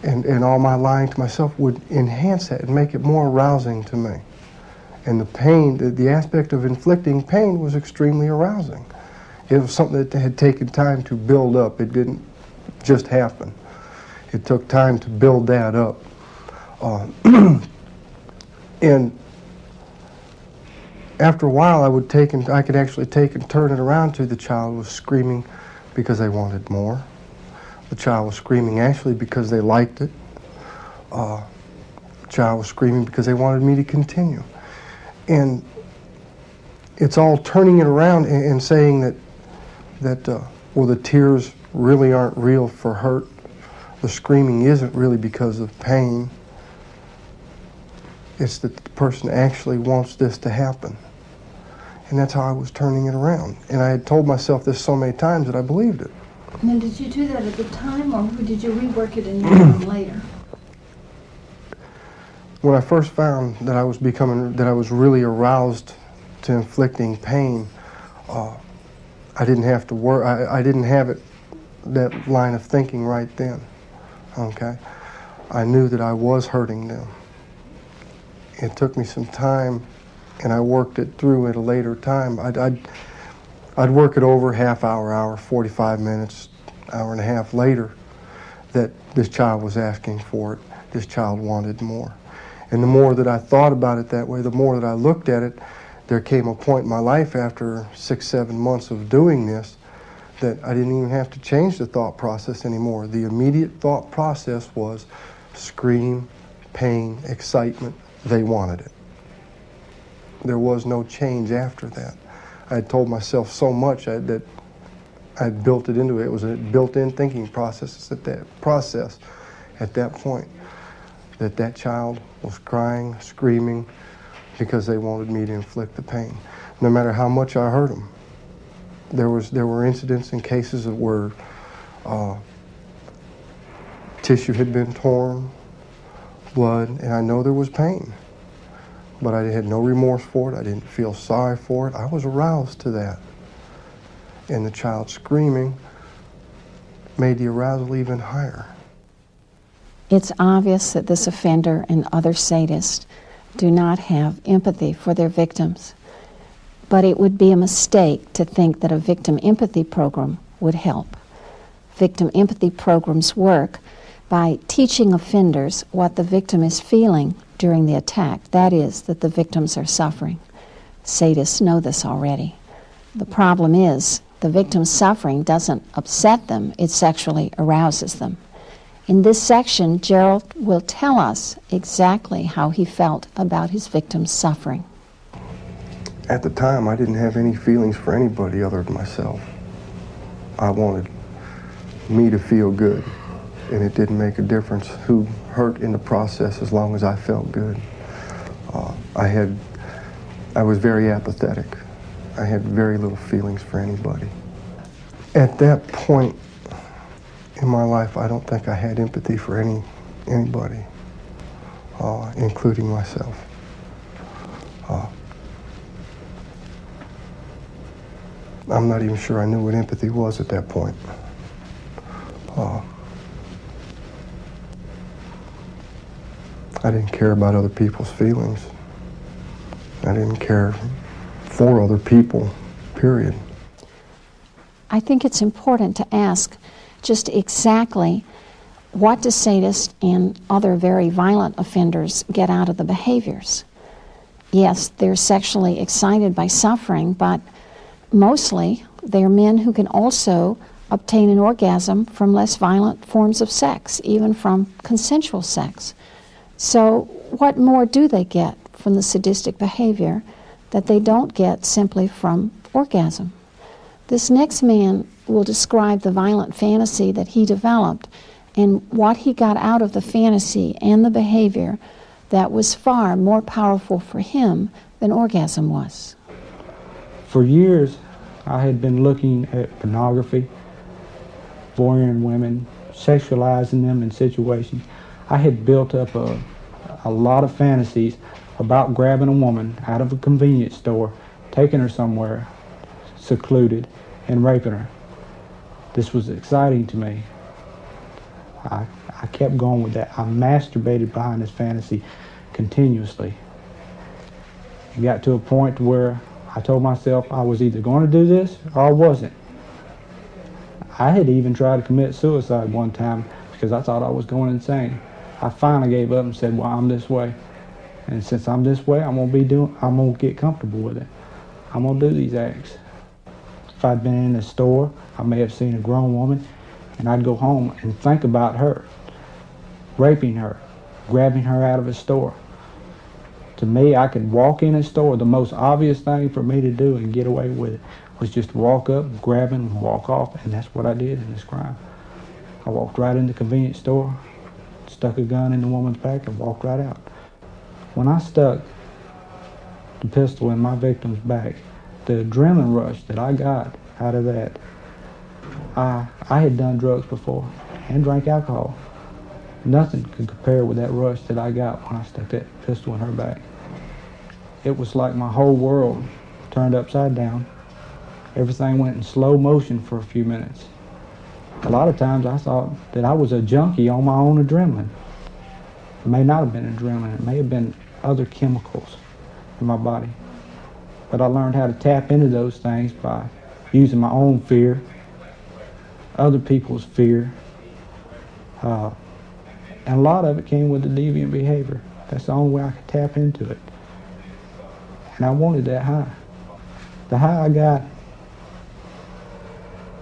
and all my lying to myself would enhance that and make it more arousing to me. And the pain, the aspect of inflicting pain was extremely arousing. It was something that had taken time to build up. It didn't just happen. It took time to build that up. And after a while, I could actually take and turn it around to the child was screaming because they wanted more. The child was screaming actually because they liked it. The child was screaming because they wanted me to continue. And it's all turning it around and saying that well, the tears really aren't real for hurt. The screaming isn't really because of pain. It's that the person actually wants this to happen. And that's how I was turning it around. And I had told myself this so many times that I believed it. Now, did you do that at the time, or did you rework it in your mind later? When I first found that I was really aroused to inflicting pain, I didn't have to work. I didn't have that line of thinking right then. Okay, I knew that I was hurting them. It took me some time, and I worked it through at a later time. I'd work it over half hour, 45 minutes, hour and a half later, that this child was asking for it. This child wanted more. And the more that I thought about it that way, the more that I looked at it, there came a point in my life after 6, 7 months of doing this that I didn't even have to change the thought process anymore. The immediate thought process was scream, pain, excitement. They wanted it. There was no change after that. I had told myself so much that I built it into it. It was a built-in thinking process at that point, that child was crying, screaming, because they wanted me to inflict the pain, no matter how much I hurt them. There were incidents and cases where tissue had been torn, blood, and I know there was pain, but I had no remorse for it. I didn't feel sorry for it. I was aroused to that. And the child screaming made the arousal even higher. It's obvious that this offender and other sadists do not have empathy for their victims, but it would be a mistake to think that a victim empathy program would help. Victim empathy programs work by teaching offenders what the victim is feeling during the attack, that is, that the victims are suffering. Sadists know this already. The problem is, the victim's suffering doesn't upset them, it sexually arouses them. In this section, Gerald will tell us exactly how he felt about his victim's suffering. At the time, I didn't have any feelings for anybody other than myself. I wanted me to feel good, and it didn't make a difference who hurt in the process as long as I felt good. I was very apathetic. I had very little feelings for anybody. At that point in my life, I don't think I had empathy for anybody, including myself. I'm not even sure I knew what empathy was at that point. I didn't care about other people's feelings. I didn't care for other people, period. I think it's important to ask just exactly what do sadists and other very violent offenders get out of the behaviors. Yes, they're sexually excited by suffering, but mostly they're men who can also obtain an orgasm from less violent forms of sex, even from consensual sex. So what more do they get from the sadistic behavior that they don't get simply from orgasm? This next man will describe the violent fantasy that he developed and what he got out of the fantasy and the behavior that was far more powerful for him than orgasm was. For years, I had been looking at pornography, voyeuring women, sexualizing them in situations. I had built up a lot of fantasies about grabbing a woman out of a convenience store, taking her somewhere secluded, and raping her. This was exciting to me. I kept going with that. I masturbated behind this fantasy continuously. It got to a point where I told myself I was either going to do this or I wasn't. I had even tried to commit suicide one time because I thought I was going insane. I finally gave up and said, well, I'm this way. And since I'm this way, I'm gonna get comfortable with it. I'm gonna do these acts. If I'd been in a store, I may have seen a grown woman, and I'd go home and think about her, raping her, grabbing her out of a store. To me, I could walk in a store. The most obvious thing for me to do and get away with it was just walk up, grab him, and walk off, and that's what I did in this crime. I walked right in the convenience store, stuck a gun in the woman's back, and walked right out. When I stuck the pistol in my victim's back, the adrenaline rush that I got out of that, I had done drugs before and drank alcohol. Nothing could compare with that rush that I got when I stuck that pistol in her back. It was like my whole world turned upside down. Everything went in slow motion for a few minutes. A lot of times I thought that I was a junkie on my own adrenaline. It may not have been adrenaline. It may have been other chemicals in my body. But I learned how to tap into those things by using my own fear, other people's fear, and a lot of it came with the deviant behavior. That's the only way I could tap into it. And I wanted that high. The high I got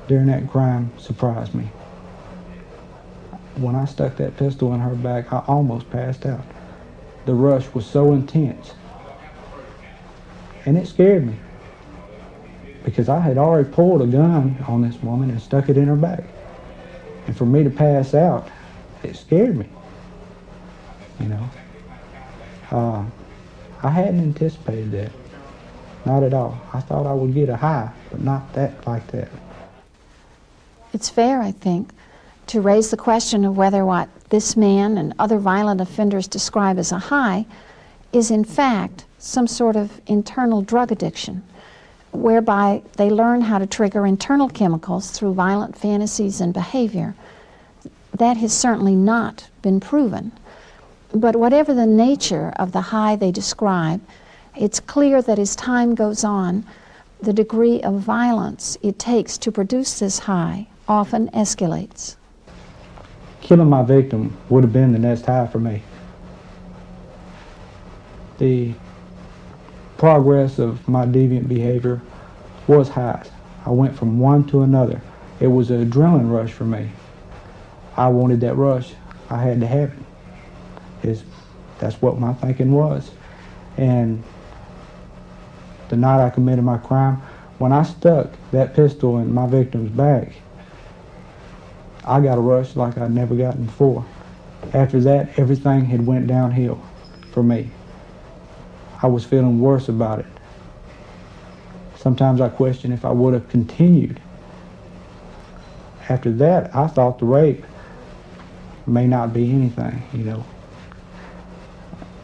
during that crime surprised me. When I stuck that pistol in her back, I almost passed out. The rush was so intense. And it scared me, because I had already pulled a gun on this woman and stuck it in her back. And for me to pass out, it scared me, you know. I hadn't anticipated that, not at all. I thought I would get a high, but not that like that. It's fair, I think, to raise the question of whether what this man and other violent offenders describe as a high is in fact some sort of internal drug addiction, whereby they learn how to trigger internal chemicals through violent fantasies and behavior. That has certainly not been proven. But whatever the nature of the high they describe, it's clear that as time goes on, the degree of violence it takes to produce this high often escalates. Killing my victim would have been the next high for me. The progress of my deviant behavior was highs. I went from one to another. It was an adrenaline rush for me. I wanted that rush. I had to have it. That's what my thinking was. And the night I committed my crime, when I stuck that pistol in my victim's back, I got a rush like I'd never gotten before. After that, everything had went downhill for me. I was feeling worse about it. Sometimes I question if I would have continued. After that, I thought the rape may not be anything, you know.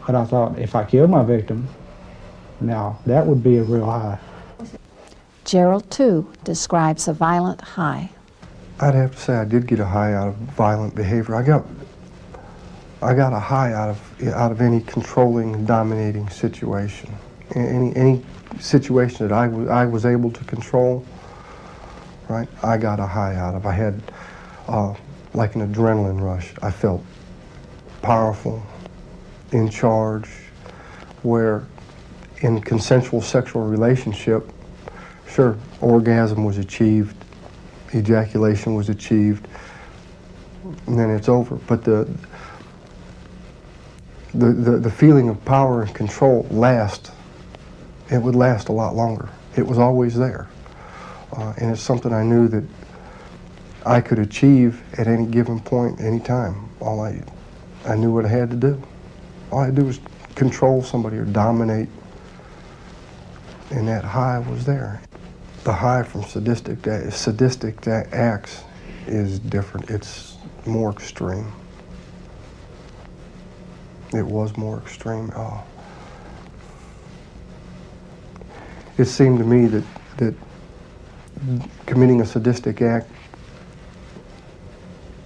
But I thought if I killed my victim, now that would be a real high. Gerald, too, describes a violent high. I'd have to say I did get a high out of violent behavior. I got a high out of any controlling, dominating situation. Any situation that I was able to control, right? I got a high out of. I had like an adrenaline rush. I felt powerful, in charge, where in consensual sexual relationship, sure, orgasm was achieved, ejaculation was achieved, and then it's over. But the feeling of power and control it would last a lot longer. It was always there. And it's something I knew that I could achieve at any given point, any time. I knew what I had to do. All I had to do was control somebody or dominate, and that high was there. The high from sadistic acts is different. It's more extreme. It was more extreme. It seemed to me that committing a sadistic act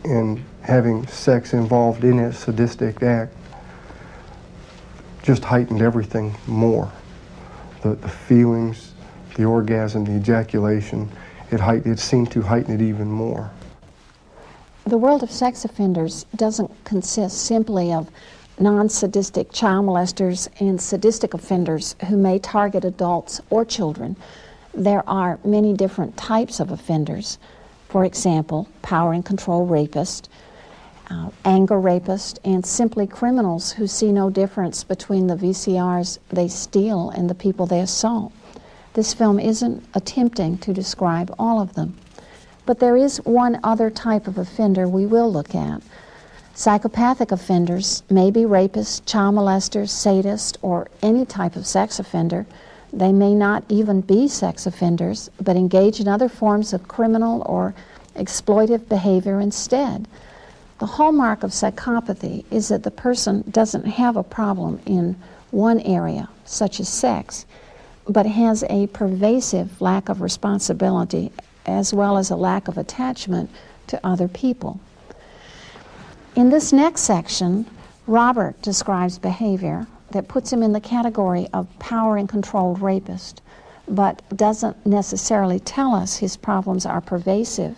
and having sex involved in that sadistic act just heightened everything more. The feelings, the orgasm, the ejaculation, it seemed to heighten it even more. The world of sex offenders doesn't consist simply of non-sadistic child molesters and sadistic offenders who may target adults or children. There are many different types of offenders. For example, power and control rapists, anger rapists, and simply criminals who see no difference between the VCRs they steal and the people they assault. This film isn't attempting to describe all of them. But there is one other type of offender we will look at. Psychopathic offenders may be rapists, child molesters, sadists, or any type of sex offender. They may not even be sex offenders, but engage in other forms of criminal or exploitive behavior instead. The hallmark of psychopathy is that the person doesn't have a problem in one area, such as sex, but has a pervasive lack of responsibility as well as a lack of attachment to other people. In this next section, Robert describes behavior that puts him in the category of power and controlled rapist, but doesn't necessarily tell us his problems are pervasive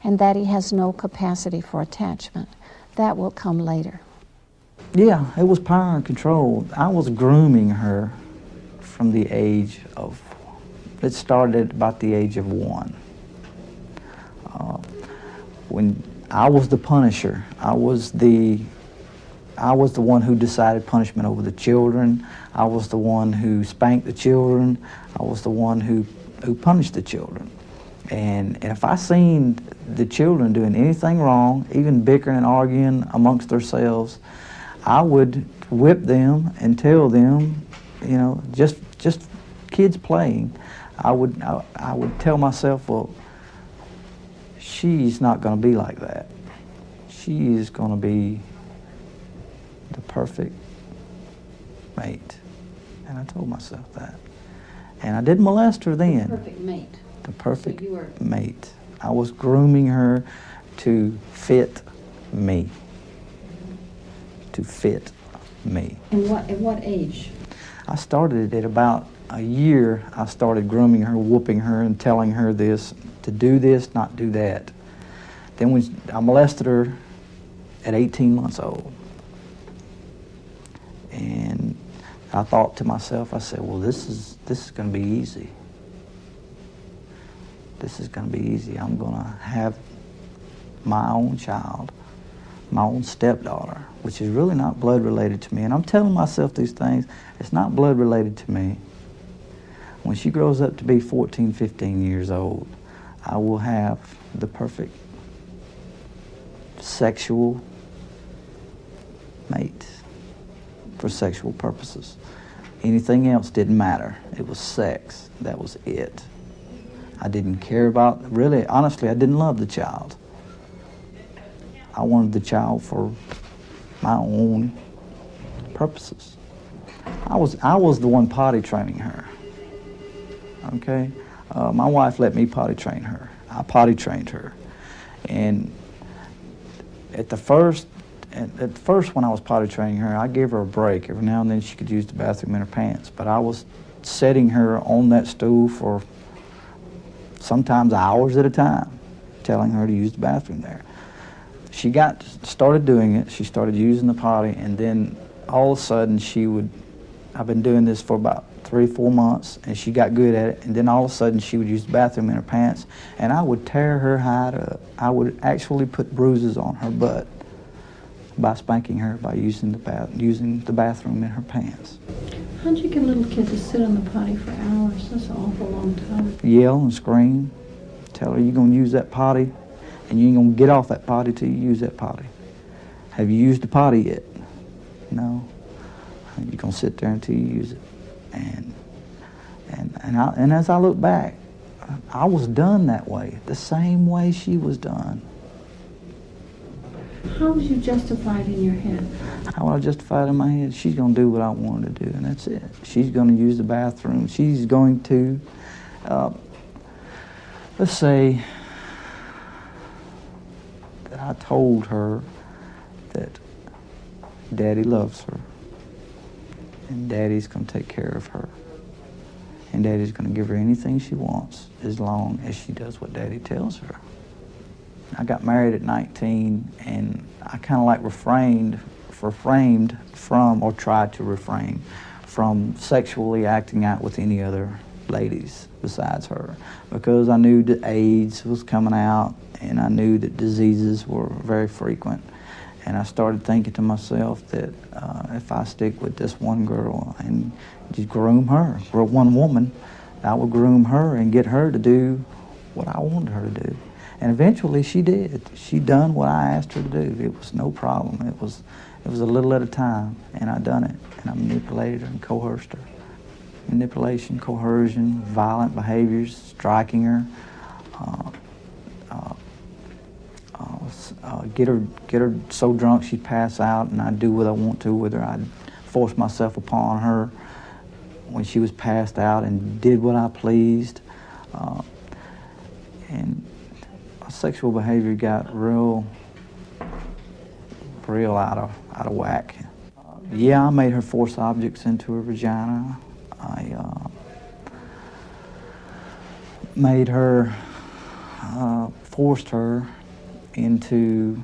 and that he has no capacity for attachment. That will come later. Yeah, it was power and control. I was grooming her from the age of, it started at about the age of 1. When I was the punisher, I was the one who decided punishment over the children. I was the one who spanked the children. I was the one who punished the children. And if I seen the children doing anything wrong, even bickering and arguing amongst themselves, I would whip them and tell them, you know, just kids playing. I would tell myself, well, she's not going to be like that. She is going to be the perfect mate. And I told myself that. And I didn't molest her then. The perfect mate. The perfect So you were... mate. I was grooming her to fit me. To fit me. And at what age? I started at about a year. I started grooming her, whooping her, and telling her this, to do this, not do that. Then when I molested her at 18 months old. And I thought to myself, I said, well, this is going to be easy. This is going to be easy. I'm going to have my own child, my own stepdaughter, which is really not blood related to me. And I'm telling myself these things, it's not blood related to me. When she grows up to be 14, 15 years old, I will have the perfect sexual mate for sexual purposes. Anything else didn't matter. It was sex. That was it. I didn't care about, really, honestly, I didn't love the child. I wanted the child for my own purposes. I was the one potty training her. Okay? My wife let me potty train her. I potty trained her. And at the first when I was potty training her, I gave her a break. Every now and then she could use the bathroom in her pants. But I was setting her on that stool for sometimes hours at a time, telling her to use the bathroom there. She started doing it. She started using the potty, and then all of a sudden I've been doing this for about 3-4 months, and she got good at it, and then all of a sudden she would use the bathroom in her pants, and I would tear her hide up. I would actually put bruises on her butt by spanking her by using the bathroom in her pants. How'd you get a little kid to sit on the potty for hours? That's an awful long time. Yell and scream, tell her you're going to use that potty, and you ain't going to get off that potty till you use that potty. Have you used the potty yet? No. You're going to sit there until you use it. And as I look back, I was done that way, the same way she was done. How would you justify it in your head? How would I justify it in my head? She's going to do what I want her to do, and that's it. She's going to use the bathroom. She's going to, let's say that I told her that Daddy loves her, and Daddy's going to take care of her, and Daddy's going to give her anything she wants as long as she does what Daddy tells her. I got married at 19, and I kind of like refrained from, or tried to refrain from sexually acting out with any other ladies besides her, because I knew that AIDS was coming out, and I knew that diseases were very frequent. And I started thinking to myself that if I stick with this one girl and just groom her, or one woman, I would groom her and get her to do what I wanted her to do. And eventually she did. She done what I asked her to do. It was no problem. It was a little at a time, and I done it. And I manipulated her and coerced her. Manipulation, coercion, violent behaviors, striking her, get her so drunk she'd pass out, and I'd do what I want to with her. I'd force myself upon her when she was passed out and did what I pleased. And sexual behavior got real real out of whack. Yeah, I made her force objects into her vagina. I made her, forced her into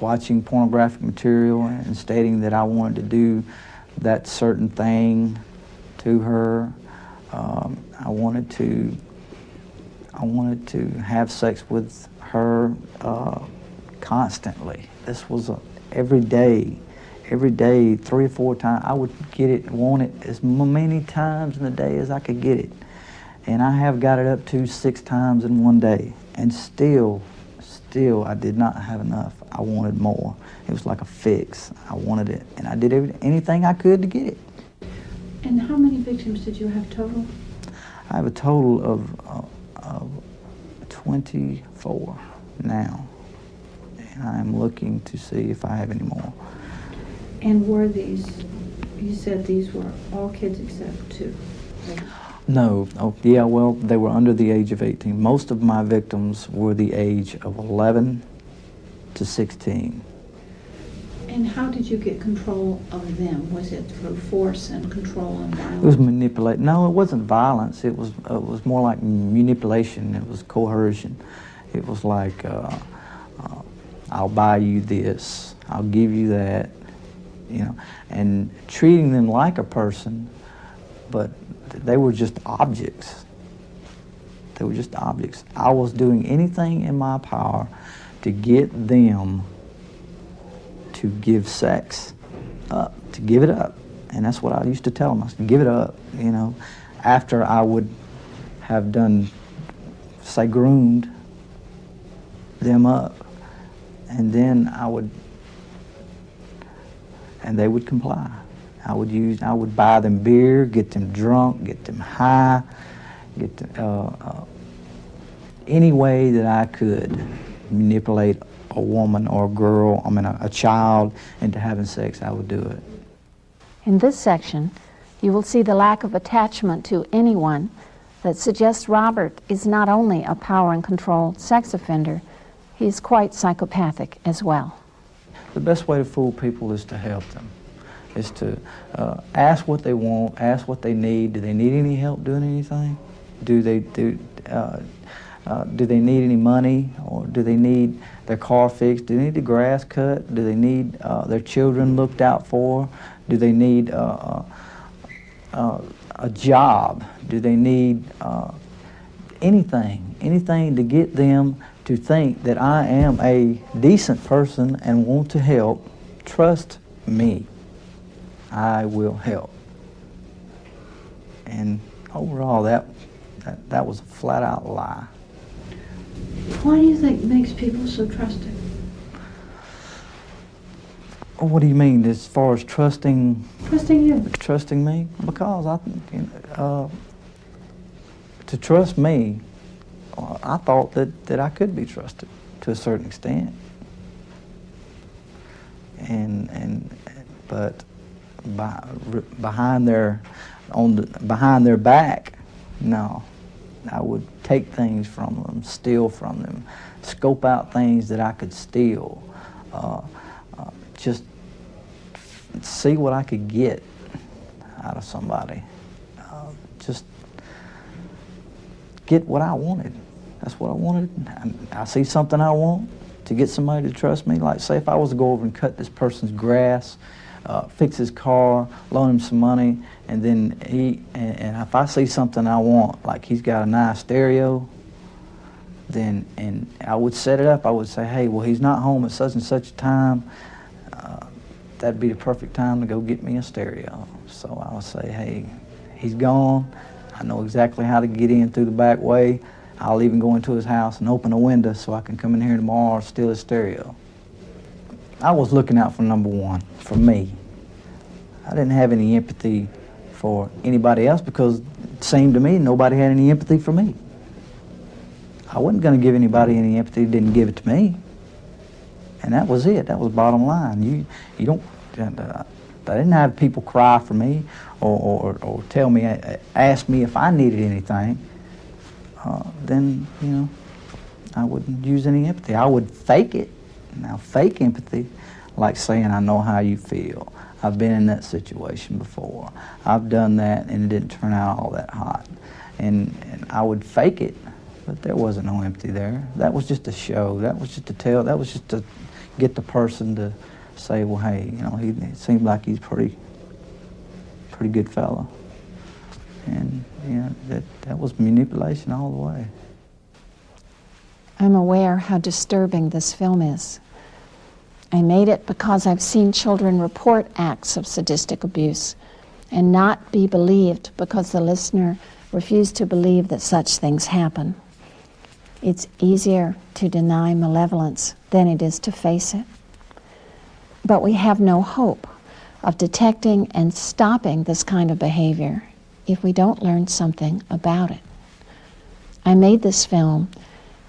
watching pornographic material and stating that I wanted to do that certain thing to her. I wanted to have sex with her constantly. This was every day, 3 or 4 times. I would get it, want it as many times in a day as I could get it. And I have got it up to 6 times in one day. And still I did not have enough. I wanted more. It was like a fix. I wanted it, and I did anything I could to get it. And how many victims did you have total? I have a total of 24 now, and I'm looking to see if I have any more. And were these, you said these were all kids except 2? No. Oh, yeah, well, they were under the age of 18. Most of my victims were the age of 11 to 16. And how did you get control of them? Was it through force and control and violence? It was manipulate. No, it wasn't violence. It was more like manipulation. It was coercion. It was like, I'll buy you this, I'll give you that, you know, and treating them like a person, but they were just objects. They were just objects. I was doing anything in my power to get them to give sex up, to give it up. And that's what I used to tell them. I said, give it up, you know. After I would have done, say, groomed them up, and then and they would comply. I would buy them beer, get them drunk, get them high, get them, any way that I could manipulate a woman or a girl, a child, into having sex, I would do it. In this section, you will see the lack of attachment to anyone that suggests Robert is not only a power and control sex offender, he is quite psychopathic as well. The best way to fool people is to help them, is to ask what they want, ask what they need. Do they need any help doing anything? Do they need any money, or do they need their car fixed? Do they need the grass cut? Do they need their children looked out for? Do they need a job? Do they need anything to get them to think that I am a decent person and want to help? Trust me, I will help. And overall, that was a flat-out lie. Why do you think makes people so trusting? What do you mean, as far as trusting? Trusting you. Trusting me? Because to trust me, I thought that I could be trusted to a certain extent. But behind their back, no. I would take things from them, steal from them, scope out things that I could steal, just see what I could get out of somebody, just get what I wanted. That's what I wanted. I see something I want, to get somebody to trust me. Like, say if I was to go over and cut this person's grass, fix his car, loan him some money, and then and if I see something I want, like he's got a nice stereo, then, and I would set it up. I would say, hey, well, he's not home at such and such a time. That'd be the perfect time to go get me a stereo. So I would say, hey, he's gone. I know exactly how to get in through the back way. I'll even go into his house and open a window so I can come in here tomorrow and steal his stereo. I was looking out for number one, for me. I didn't have any empathy for anybody else because it seemed to me nobody had any empathy for me. I wasn't going to give anybody any empathy who didn't give it to me. And that was it. That was bottom line. You don't, I didn't have people cry for me or tell me, ask me if I needed anything. Then, you know, I wouldn't use any empathy. I would fake it. Now, fake empathy, like saying, I know how you feel. I've been in that situation before. I've done that and it didn't turn out all that hot. And I would fake it, but there wasn't no empathy there. That was just a show. That was just to tell, that was just to get the person to say, well, hey, you know, it seems like he's pretty good fellow. And, you know, that was manipulation all the way. I'm aware how disturbing this film is. I made it because I've seen children report acts of sadistic abuse and not be believed because the listener refused to believe that such things happen. It's easier to deny malevolence than it is to face it. But we have no hope of detecting and stopping this kind of behavior if we don't learn something about it. I made this film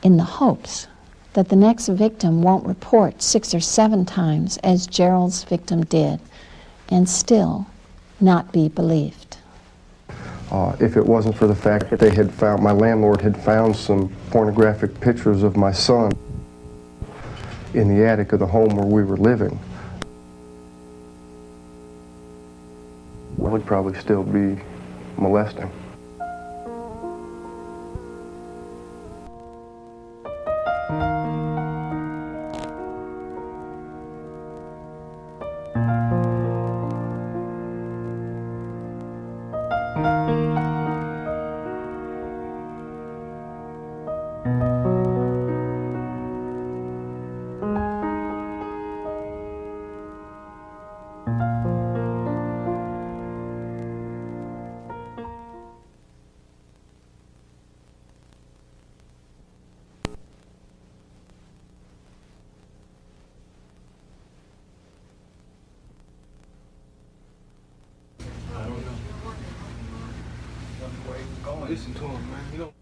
in the hopes that the next victim won't report 6 or 7 times as Gerald's victim did and still not be believed. If it wasn't for the fact that they had found, my landlord had found some pornographic pictures of my son in the attic of the home where we were living, I would probably still be molesting. Listen to him, man. You know.